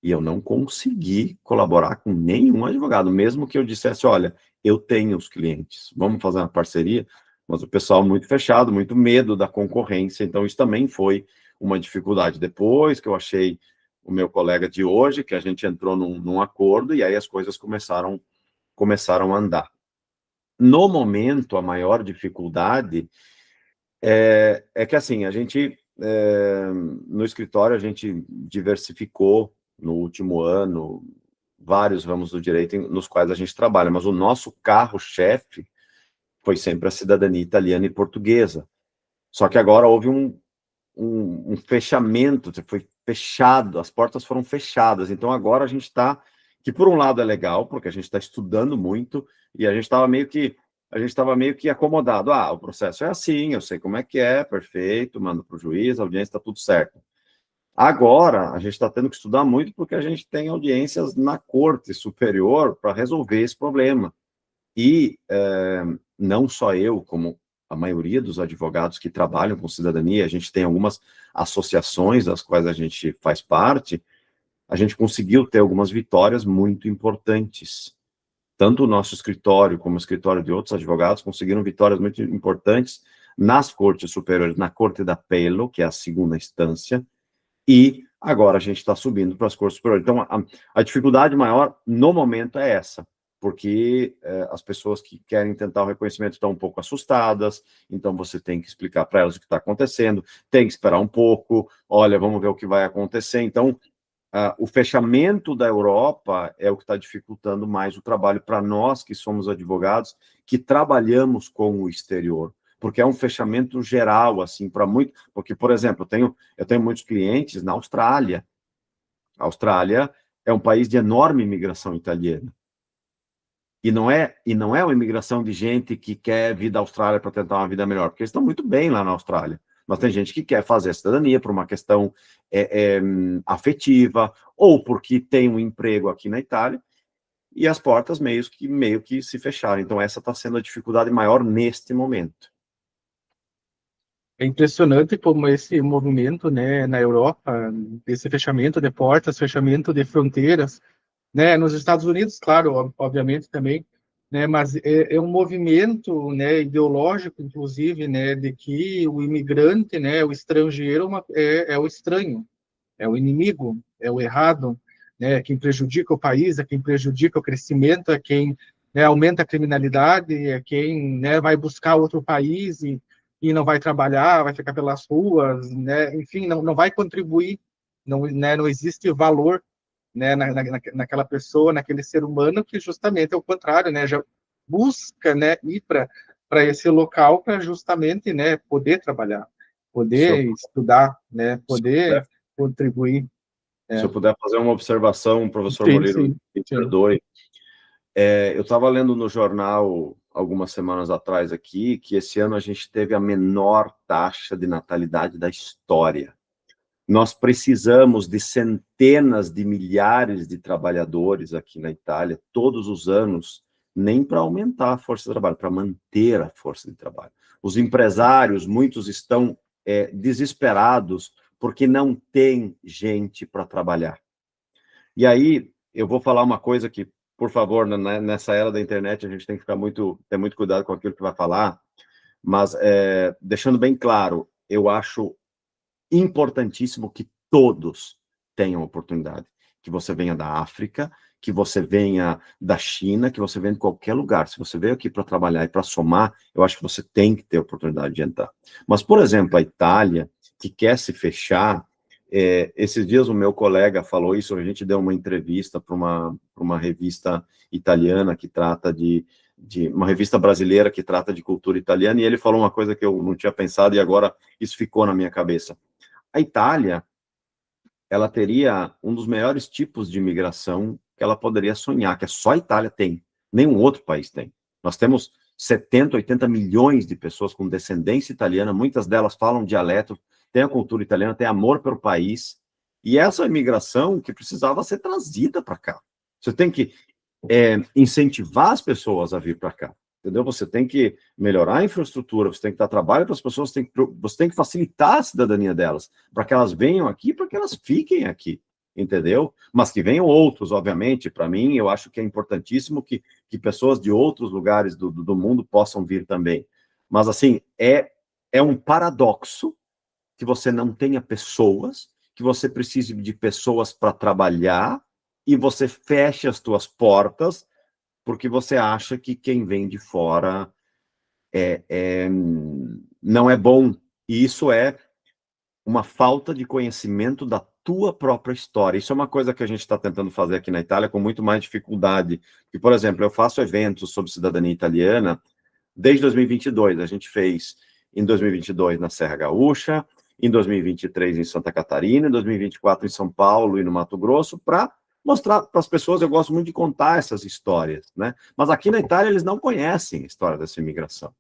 e eu não consegui colaborar com nenhum advogado, mesmo que eu dissesse, olha, eu tenho os clientes, vamos fazer uma parceria, mas o pessoal muito fechado, muito medo da concorrência, então isso também foi uma dificuldade. Depois que eu achei o meu colega de hoje, que a gente entrou num acordo, e aí as coisas começaram a andar. No momento, a maior dificuldade é que, assim, a gente, no escritório, a gente diversificou no último ano vários ramos do direito nos quais a gente trabalha, mas o nosso carro-chefe foi sempre a cidadania italiana e portuguesa. Só que agora houve um fechamento, foi fechado, as portas foram fechadas, então agora a gente está, que por um lado é legal, porque a gente está estudando muito, e a gente estava meio que acomodado, o processo é assim, eu sei como é que é, perfeito, mando para o juiz, a audiência está tudo certo. Agora, a gente está tendo que estudar muito porque a gente tem audiências na Corte Superior para resolver esse problema. E não só eu, como a maioria dos advogados que trabalham com cidadania, a gente tem algumas associações das quais a gente faz parte, a gente conseguiu ter algumas vitórias muito importantes. Tanto o nosso escritório como o escritório de outros advogados conseguiram vitórias muito importantes nas cortes superiores, na Corte da Appello, que é a segunda instância, e agora a gente está subindo para as cortes superiores. Então, a dificuldade maior no momento é essa, porque as pessoas que querem tentar o reconhecimento estão um pouco assustadas, então você tem que explicar para elas o que está acontecendo, tem que esperar um pouco, olha, vamos ver o que vai acontecer. Então, o fechamento da Europa é o que está dificultando mais o trabalho para nós, que somos advogados, que trabalhamos com o exterior, porque é um fechamento geral, assim, para muito... Porque, por exemplo, eu tenho muitos clientes na Austrália. A Austrália é um país de enorme imigração italiana. E não é uma imigração de gente que quer vir da Austrália para tentar uma vida melhor, porque eles estão muito bem lá na Austrália. Mas tem gente que quer fazer a cidadania por uma questão afetiva, ou porque tem um emprego aqui na Itália, e as portas meio que se fecharam. Então, essa está sendo a dificuldade maior neste momento. É impressionante como esse movimento, né, na Europa, esse fechamento de portas, fechamento de fronteiras, né, nos Estados Unidos, claro, obviamente também, né, mas é um movimento, né, ideológico, inclusive, né, de que o imigrante, né, o estrangeiro é o estranho, é o inimigo, é o errado, né, é quem prejudica o país, é quem prejudica o crescimento, é quem, né, aumenta a criminalidade, é quem, né, vai buscar outro país e não vai trabalhar, vai ficar pelas ruas, né, enfim, não vai contribuir, né, não existe valor, né, naquela pessoa, naquele ser humano, que justamente é o contrário, né, já busca, né, ir para esse local para justamente, né, poder trabalhar, poder estudar, né, poder contribuir. Se eu puder fazer uma observação, professor Sim, Moreira, sim, me perdoe. Eu estava lendo no jornal, algumas semanas atrás aqui, que esse ano a gente teve a menor taxa de natalidade da história. Nós precisamos de centenas de milhares de trabalhadores aqui na Itália, todos os anos, nem para aumentar a força de trabalho, para manter a força de trabalho. Os empresários, muitos estão desesperados porque não tem gente para trabalhar. E aí, eu vou falar uma coisa que, por favor, nessa era da internet, a gente tem que ter muito cuidado com aquilo que vai falar, mas deixando bem claro, eu acho importantíssimo que todos tenham oportunidade. Que você venha da África, que você venha da China, que você venha de qualquer lugar. Se você veio aqui para trabalhar e para somar, eu acho que você tem que ter oportunidade de entrar. Mas, por exemplo, a Itália, que quer se fechar, esses dias o meu colega falou isso, a gente deu uma entrevista para uma revista italiana que trata de uma revista brasileira que trata de cultura italiana, e ele falou uma coisa que eu não tinha pensado e agora isso ficou na minha cabeça. A Itália, ela teria um dos melhores tipos de imigração que ela poderia sonhar, que só a Itália tem, nenhum outro país tem. Nós temos 70, 80 milhões de pessoas com descendência italiana, muitas delas falam dialeto, têm a cultura italiana, têm amor pelo país, e essa imigração que precisava ser trazida para cá. Você tem que incentivar as pessoas a vir para cá, entendeu? Você tem que melhorar a infraestrutura, você tem que dar trabalho para as pessoas, você tem que facilitar a cidadania delas, para que elas venham aqui, para que elas fiquem aqui, entendeu? Mas que venham outros, obviamente. Para mim, eu acho que é importantíssimo que pessoas de outros lugares do mundo possam vir também. Mas, assim, é um paradoxo que você não tenha pessoas, que você precise de pessoas para trabalhar, e você fecha as tuas portas porque você acha que quem vem de fora não é bom. E isso é uma falta de conhecimento da tua própria história. Isso é uma coisa que a gente está tentando fazer aqui na Itália com muito mais dificuldade. E, por exemplo, eu faço eventos sobre cidadania italiana desde 2022. A gente fez em 2022 na Serra Gaúcha, em 2023 em Santa Catarina, em 2024 em São Paulo e no Mato Grosso, para mostrar para as pessoas. Eu gosto muito de contar essas histórias, né? Mas aqui na Itália eles não conhecem a história dessa imigração.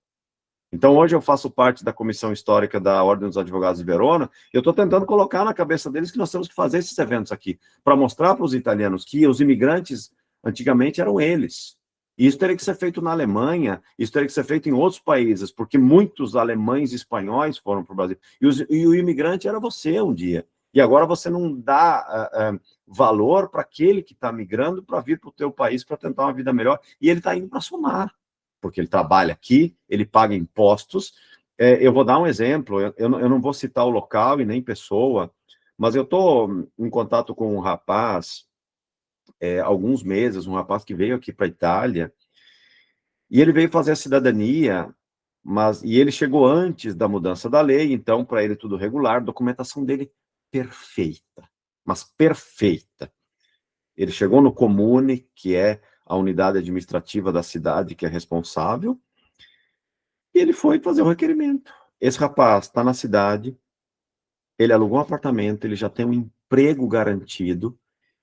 Então, hoje eu faço parte da Comissão Histórica da Ordem dos Advogados de Verona. Eu estou tentando colocar na cabeça deles que nós temos que fazer esses eventos aqui, para mostrar para os italianos que os imigrantes, antigamente, eram eles. E isso teria que ser feito na Alemanha, isso teria que ser feito em outros países, porque muitos alemães e espanhóis foram para o Brasil. E o imigrante era você um dia. E agora você não dá valor para aquele que está migrando para vir para o teu país para tentar uma vida melhor. E ele está indo para somar, porque ele trabalha aqui, ele paga impostos. Eu vou dar um exemplo, eu não vou citar o local e nem pessoa, mas eu estou em contato com um rapaz, alguns meses, um rapaz que veio aqui para a Itália, e ele veio fazer a cidadania, e ele chegou antes da mudança da lei, então para ele tudo regular, documentação dele perfeita, mas perfeita. Ele chegou no Comune, que é a unidade administrativa da cidade, que é responsável, e ele foi fazer o requerimento. Esse rapaz está na cidade, ele alugou um apartamento, ele já tem um emprego garantido,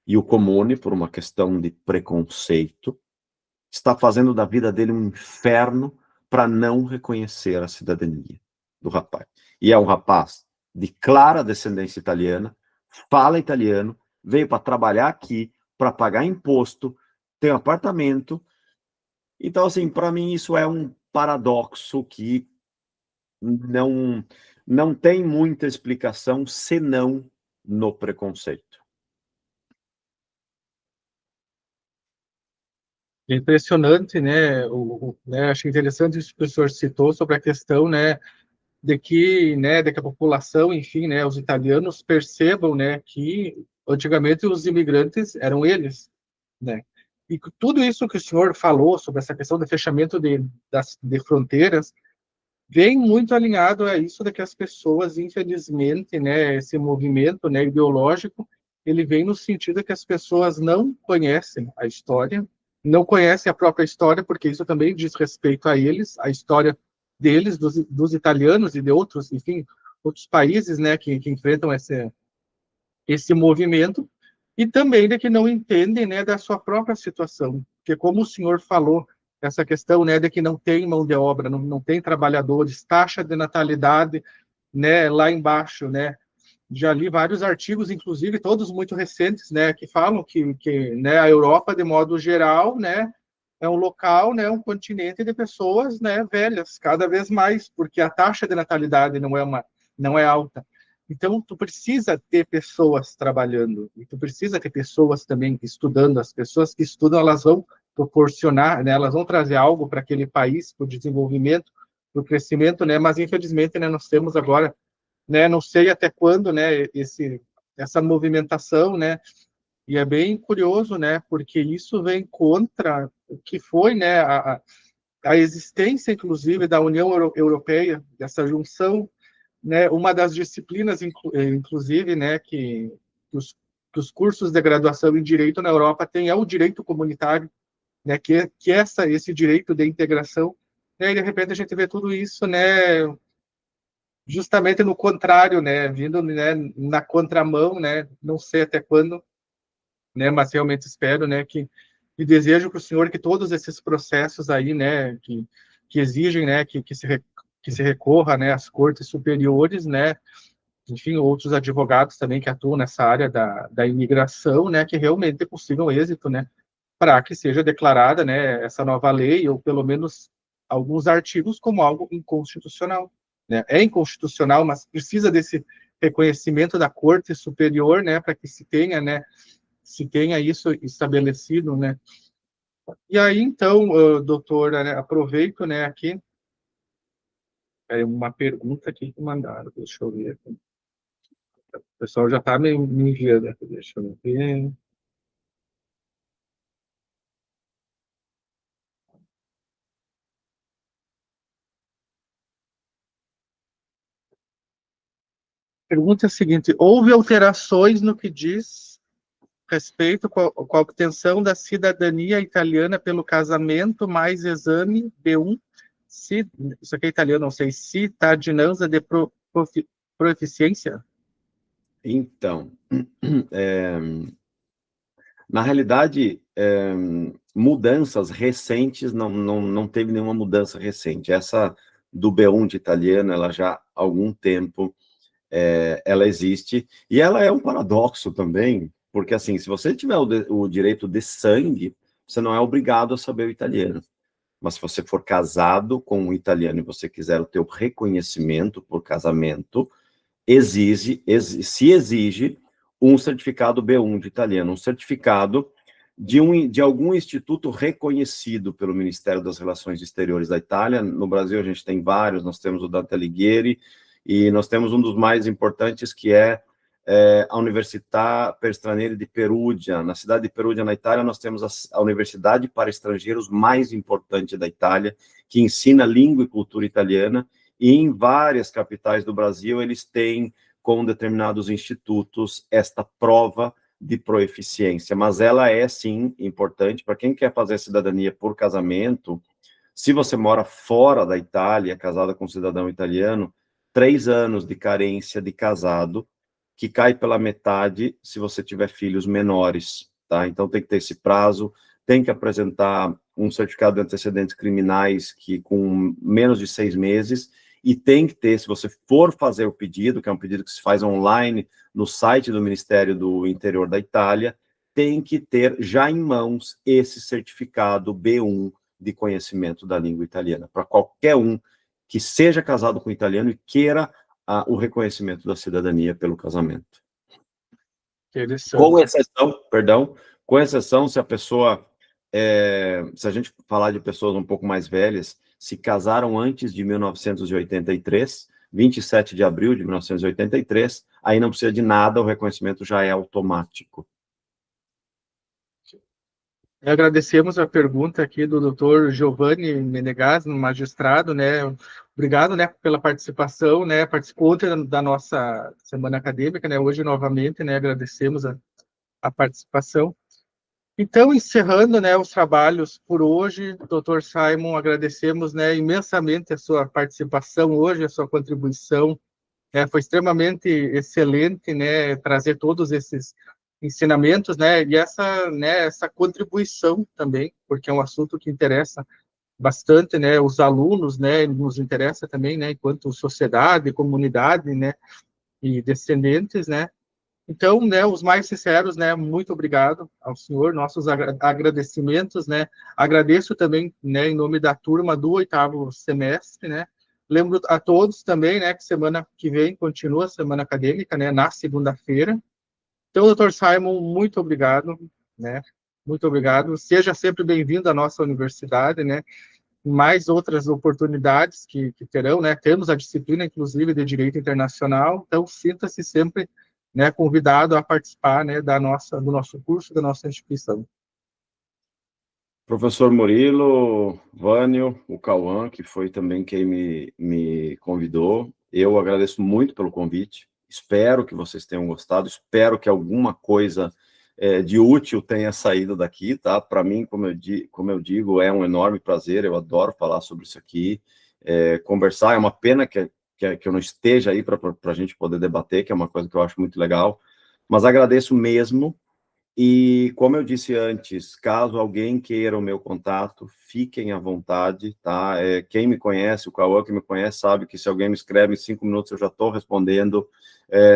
e o Comune, por uma questão de preconceito, está fazendo da vida dele um inferno para não reconhecer a cidadania do rapaz. E é um rapaz de clara descendência italiana, fala italiano, veio para trabalhar aqui, para pagar imposto, tem um apartamento. Então, assim, para mim isso é um paradoxo que não tem muita explicação senão no preconceito. É impressionante, né? Acho interessante isso que o professor citou sobre a questão, né, de que a população, enfim, né, os italianos percebam, né, que antigamente os imigrantes eram eles, né? E tudo isso que o senhor falou sobre essa questão do fechamento de fronteiras vem muito alinhado a isso de que as pessoas, infelizmente, né, esse movimento, né, ideológico, ele vem no sentido que as pessoas não conhecem a história, não conhecem a própria história, porque isso também diz respeito a eles, a história deles, dos italianos e de outros, enfim, outros países, né, que enfrentam esse movimento, e também de que não entendem, né, da sua própria situação, porque como o senhor falou, essa questão, né, de que não tem mão de obra, não tem trabalhadores, taxa de natalidade, né, lá embaixo, né, já li vários artigos, inclusive todos muito recentes, né, que falam que né, a Europa, de modo geral, né, é um local, né, um continente de pessoas, né, velhas, cada vez mais, porque a taxa de natalidade não é alta. Então, tu precisa ter pessoas trabalhando, e tu precisa ter pessoas também estudando. As pessoas que estudam, elas vão proporcionar, né, elas vão trazer algo para aquele país, para o desenvolvimento, para o crescimento, né, mas infelizmente, né, nós temos agora, né, não sei até quando, né, essa movimentação, né, e é bem curioso, né, porque isso vem contra o que foi, né, a existência, inclusive, da União Europeia, dessa junção, né, uma das disciplinas, inclusive, né, que os cursos de graduação em direito na Europa têm é o direito comunitário, né, que esse direito de integração, né, e de repente a gente vê tudo isso, né, justamente no contrário, né, vindo, né, na contramão, né, não sei até quando, né, mas realmente espero, né, e desejo para o senhor que todos esses processos aí, né, que exigem, né, que se recorra, né, às cortes superiores, né, enfim, outros advogados também que atuam nessa área da imigração, né, que realmente consigam êxito, né, para que seja declarada, né, essa nova lei, ou pelo menos alguns artigos, como algo inconstitucional, né? É inconstitucional, mas precisa desse reconhecimento da Corte Superior, né, para que se tenha isso estabelecido, né? E aí, então, doutora, né, aproveito, né, aqui, uma pergunta aqui que mandaram, deixa eu ver aqui. O pessoal já está me enviando aqui, deixa eu ver. Pergunta é a seguinte: houve alterações no que diz respeito com a obtenção da cidadania italiana pelo casamento mais exame B1, isso aqui é italiano, não sei, cittadinanza de proficiência? Então, na realidade, mudanças recentes, não teve nenhuma mudança recente. Essa do B1 de italiano, ela já há algum tempo, ela existe, e ela é um paradoxo também, porque assim, se você tiver o direito de sangue, você não é obrigado a saber o italiano. Mas se você for casado com um italiano e você quiser o teu reconhecimento por casamento, se exige um certificado B1 de italiano, um certificado de algum instituto reconhecido pelo Ministério das Relações Exteriores da Itália. No Brasil a gente tem vários, nós temos o Dante Alighieri, e nós temos um dos mais importantes, que é a Università per Stranieri di Perugia. Na cidade de Perugia, na Itália, nós temos a universidade para estrangeiros mais importante da Itália, que ensina língua e cultura italiana, e em várias capitais do Brasil eles têm, com determinados institutos, esta prova de proeficiência. Mas ela é, sim, importante para quem quer fazer cidadania por casamento. Se você mora fora da Itália, casada com um cidadão italiano, 3 anos de carência de casado, que cai pela metade se você tiver filhos menores, tá? Então tem que ter esse prazo, tem que apresentar um certificado de antecedentes criminais que com menos de 6 meses, e tem que ter, se você for fazer o pedido, que é um pedido que se faz online no site do Ministério do Interior da Itália, tem que ter já em mãos esse certificado B1 de conhecimento da língua italiana, para qualquer um que seja casado com italiano e queira o reconhecimento da cidadania pelo casamento. Com exceção se a pessoa, se a gente falar de pessoas um pouco mais velhas, se casaram antes de 1983, 27 de abril de 1983, aí não precisa de nada, o reconhecimento já é automático. Agradecemos a pergunta aqui do doutor Giovanni Menegas, magistrado, né? Obrigado, né, pela participação, né? Participou ontem da nossa semana acadêmica, né? Hoje, novamente, né? Agradecemos a participação. Então, encerrando, né, os trabalhos por hoje, doutor Simon, agradecemos, né, imensamente a sua participação hoje, a sua contribuição. Foi extremamente excelente, né, trazer todos esses ensinamentos, né, e essa contribuição também, porque é um assunto que interessa bastante, né, os alunos, né, nos interessa também, né, enquanto sociedade, comunidade, né, e descendentes, né. Então, né, os mais sinceros, né, muito obrigado ao senhor, nossos agradecimentos, né, agradeço também, né, em nome da turma do 8º semestre, né, lembro a todos também, né, que semana que vem continua a semana acadêmica, né, na segunda-feira. Então, doutor Simon, muito obrigado, né, muito obrigado, seja sempre bem-vindo à nossa universidade, né, mais outras oportunidades que terão, né, temos a disciplina, inclusive, de Direito Internacional, então sinta-se sempre, né, convidado a participar, né, do nosso curso, da nossa instituição. Professor Murilo, Vânio, o Cauã, que foi também quem me convidou, eu agradeço muito pelo convite, espero que vocês tenham gostado, espero que alguma coisa de útil tenha saído daqui, tá? Para mim, como eu digo, é um enorme prazer, eu adoro falar sobre isso aqui, conversar, é uma pena que eu não esteja aí para a gente poder debater, que é uma coisa que eu acho muito legal, mas agradeço mesmo. E, como eu disse antes, caso alguém queira o meu contato, fiquem à vontade, tá? Quem me conhece, o Cauã que me conhece, sabe que se alguém me escreve em 5 minutos, eu já estou respondendo,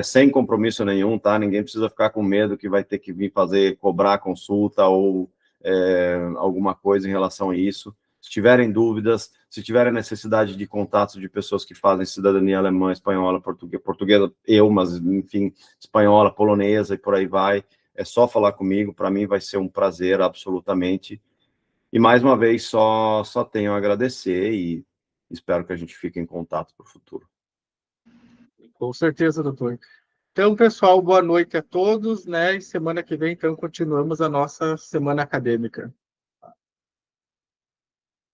sem compromisso nenhum, tá? Ninguém precisa ficar com medo que vai ter que vir cobrar consulta ou alguma coisa em relação a isso. Se tiverem dúvidas, se tiverem necessidade de contatos de pessoas que fazem cidadania alemã, espanhola, portuguesa, mas, enfim, espanhola, polonesa e por aí vai, é só falar comigo, para mim vai ser um prazer, absolutamente. E, mais uma vez, só tenho a agradecer e espero que a gente fique em contato para o futuro. Com certeza, doutor. Então, pessoal, boa noite a todos, né? E semana que vem, então, continuamos a nossa semana acadêmica.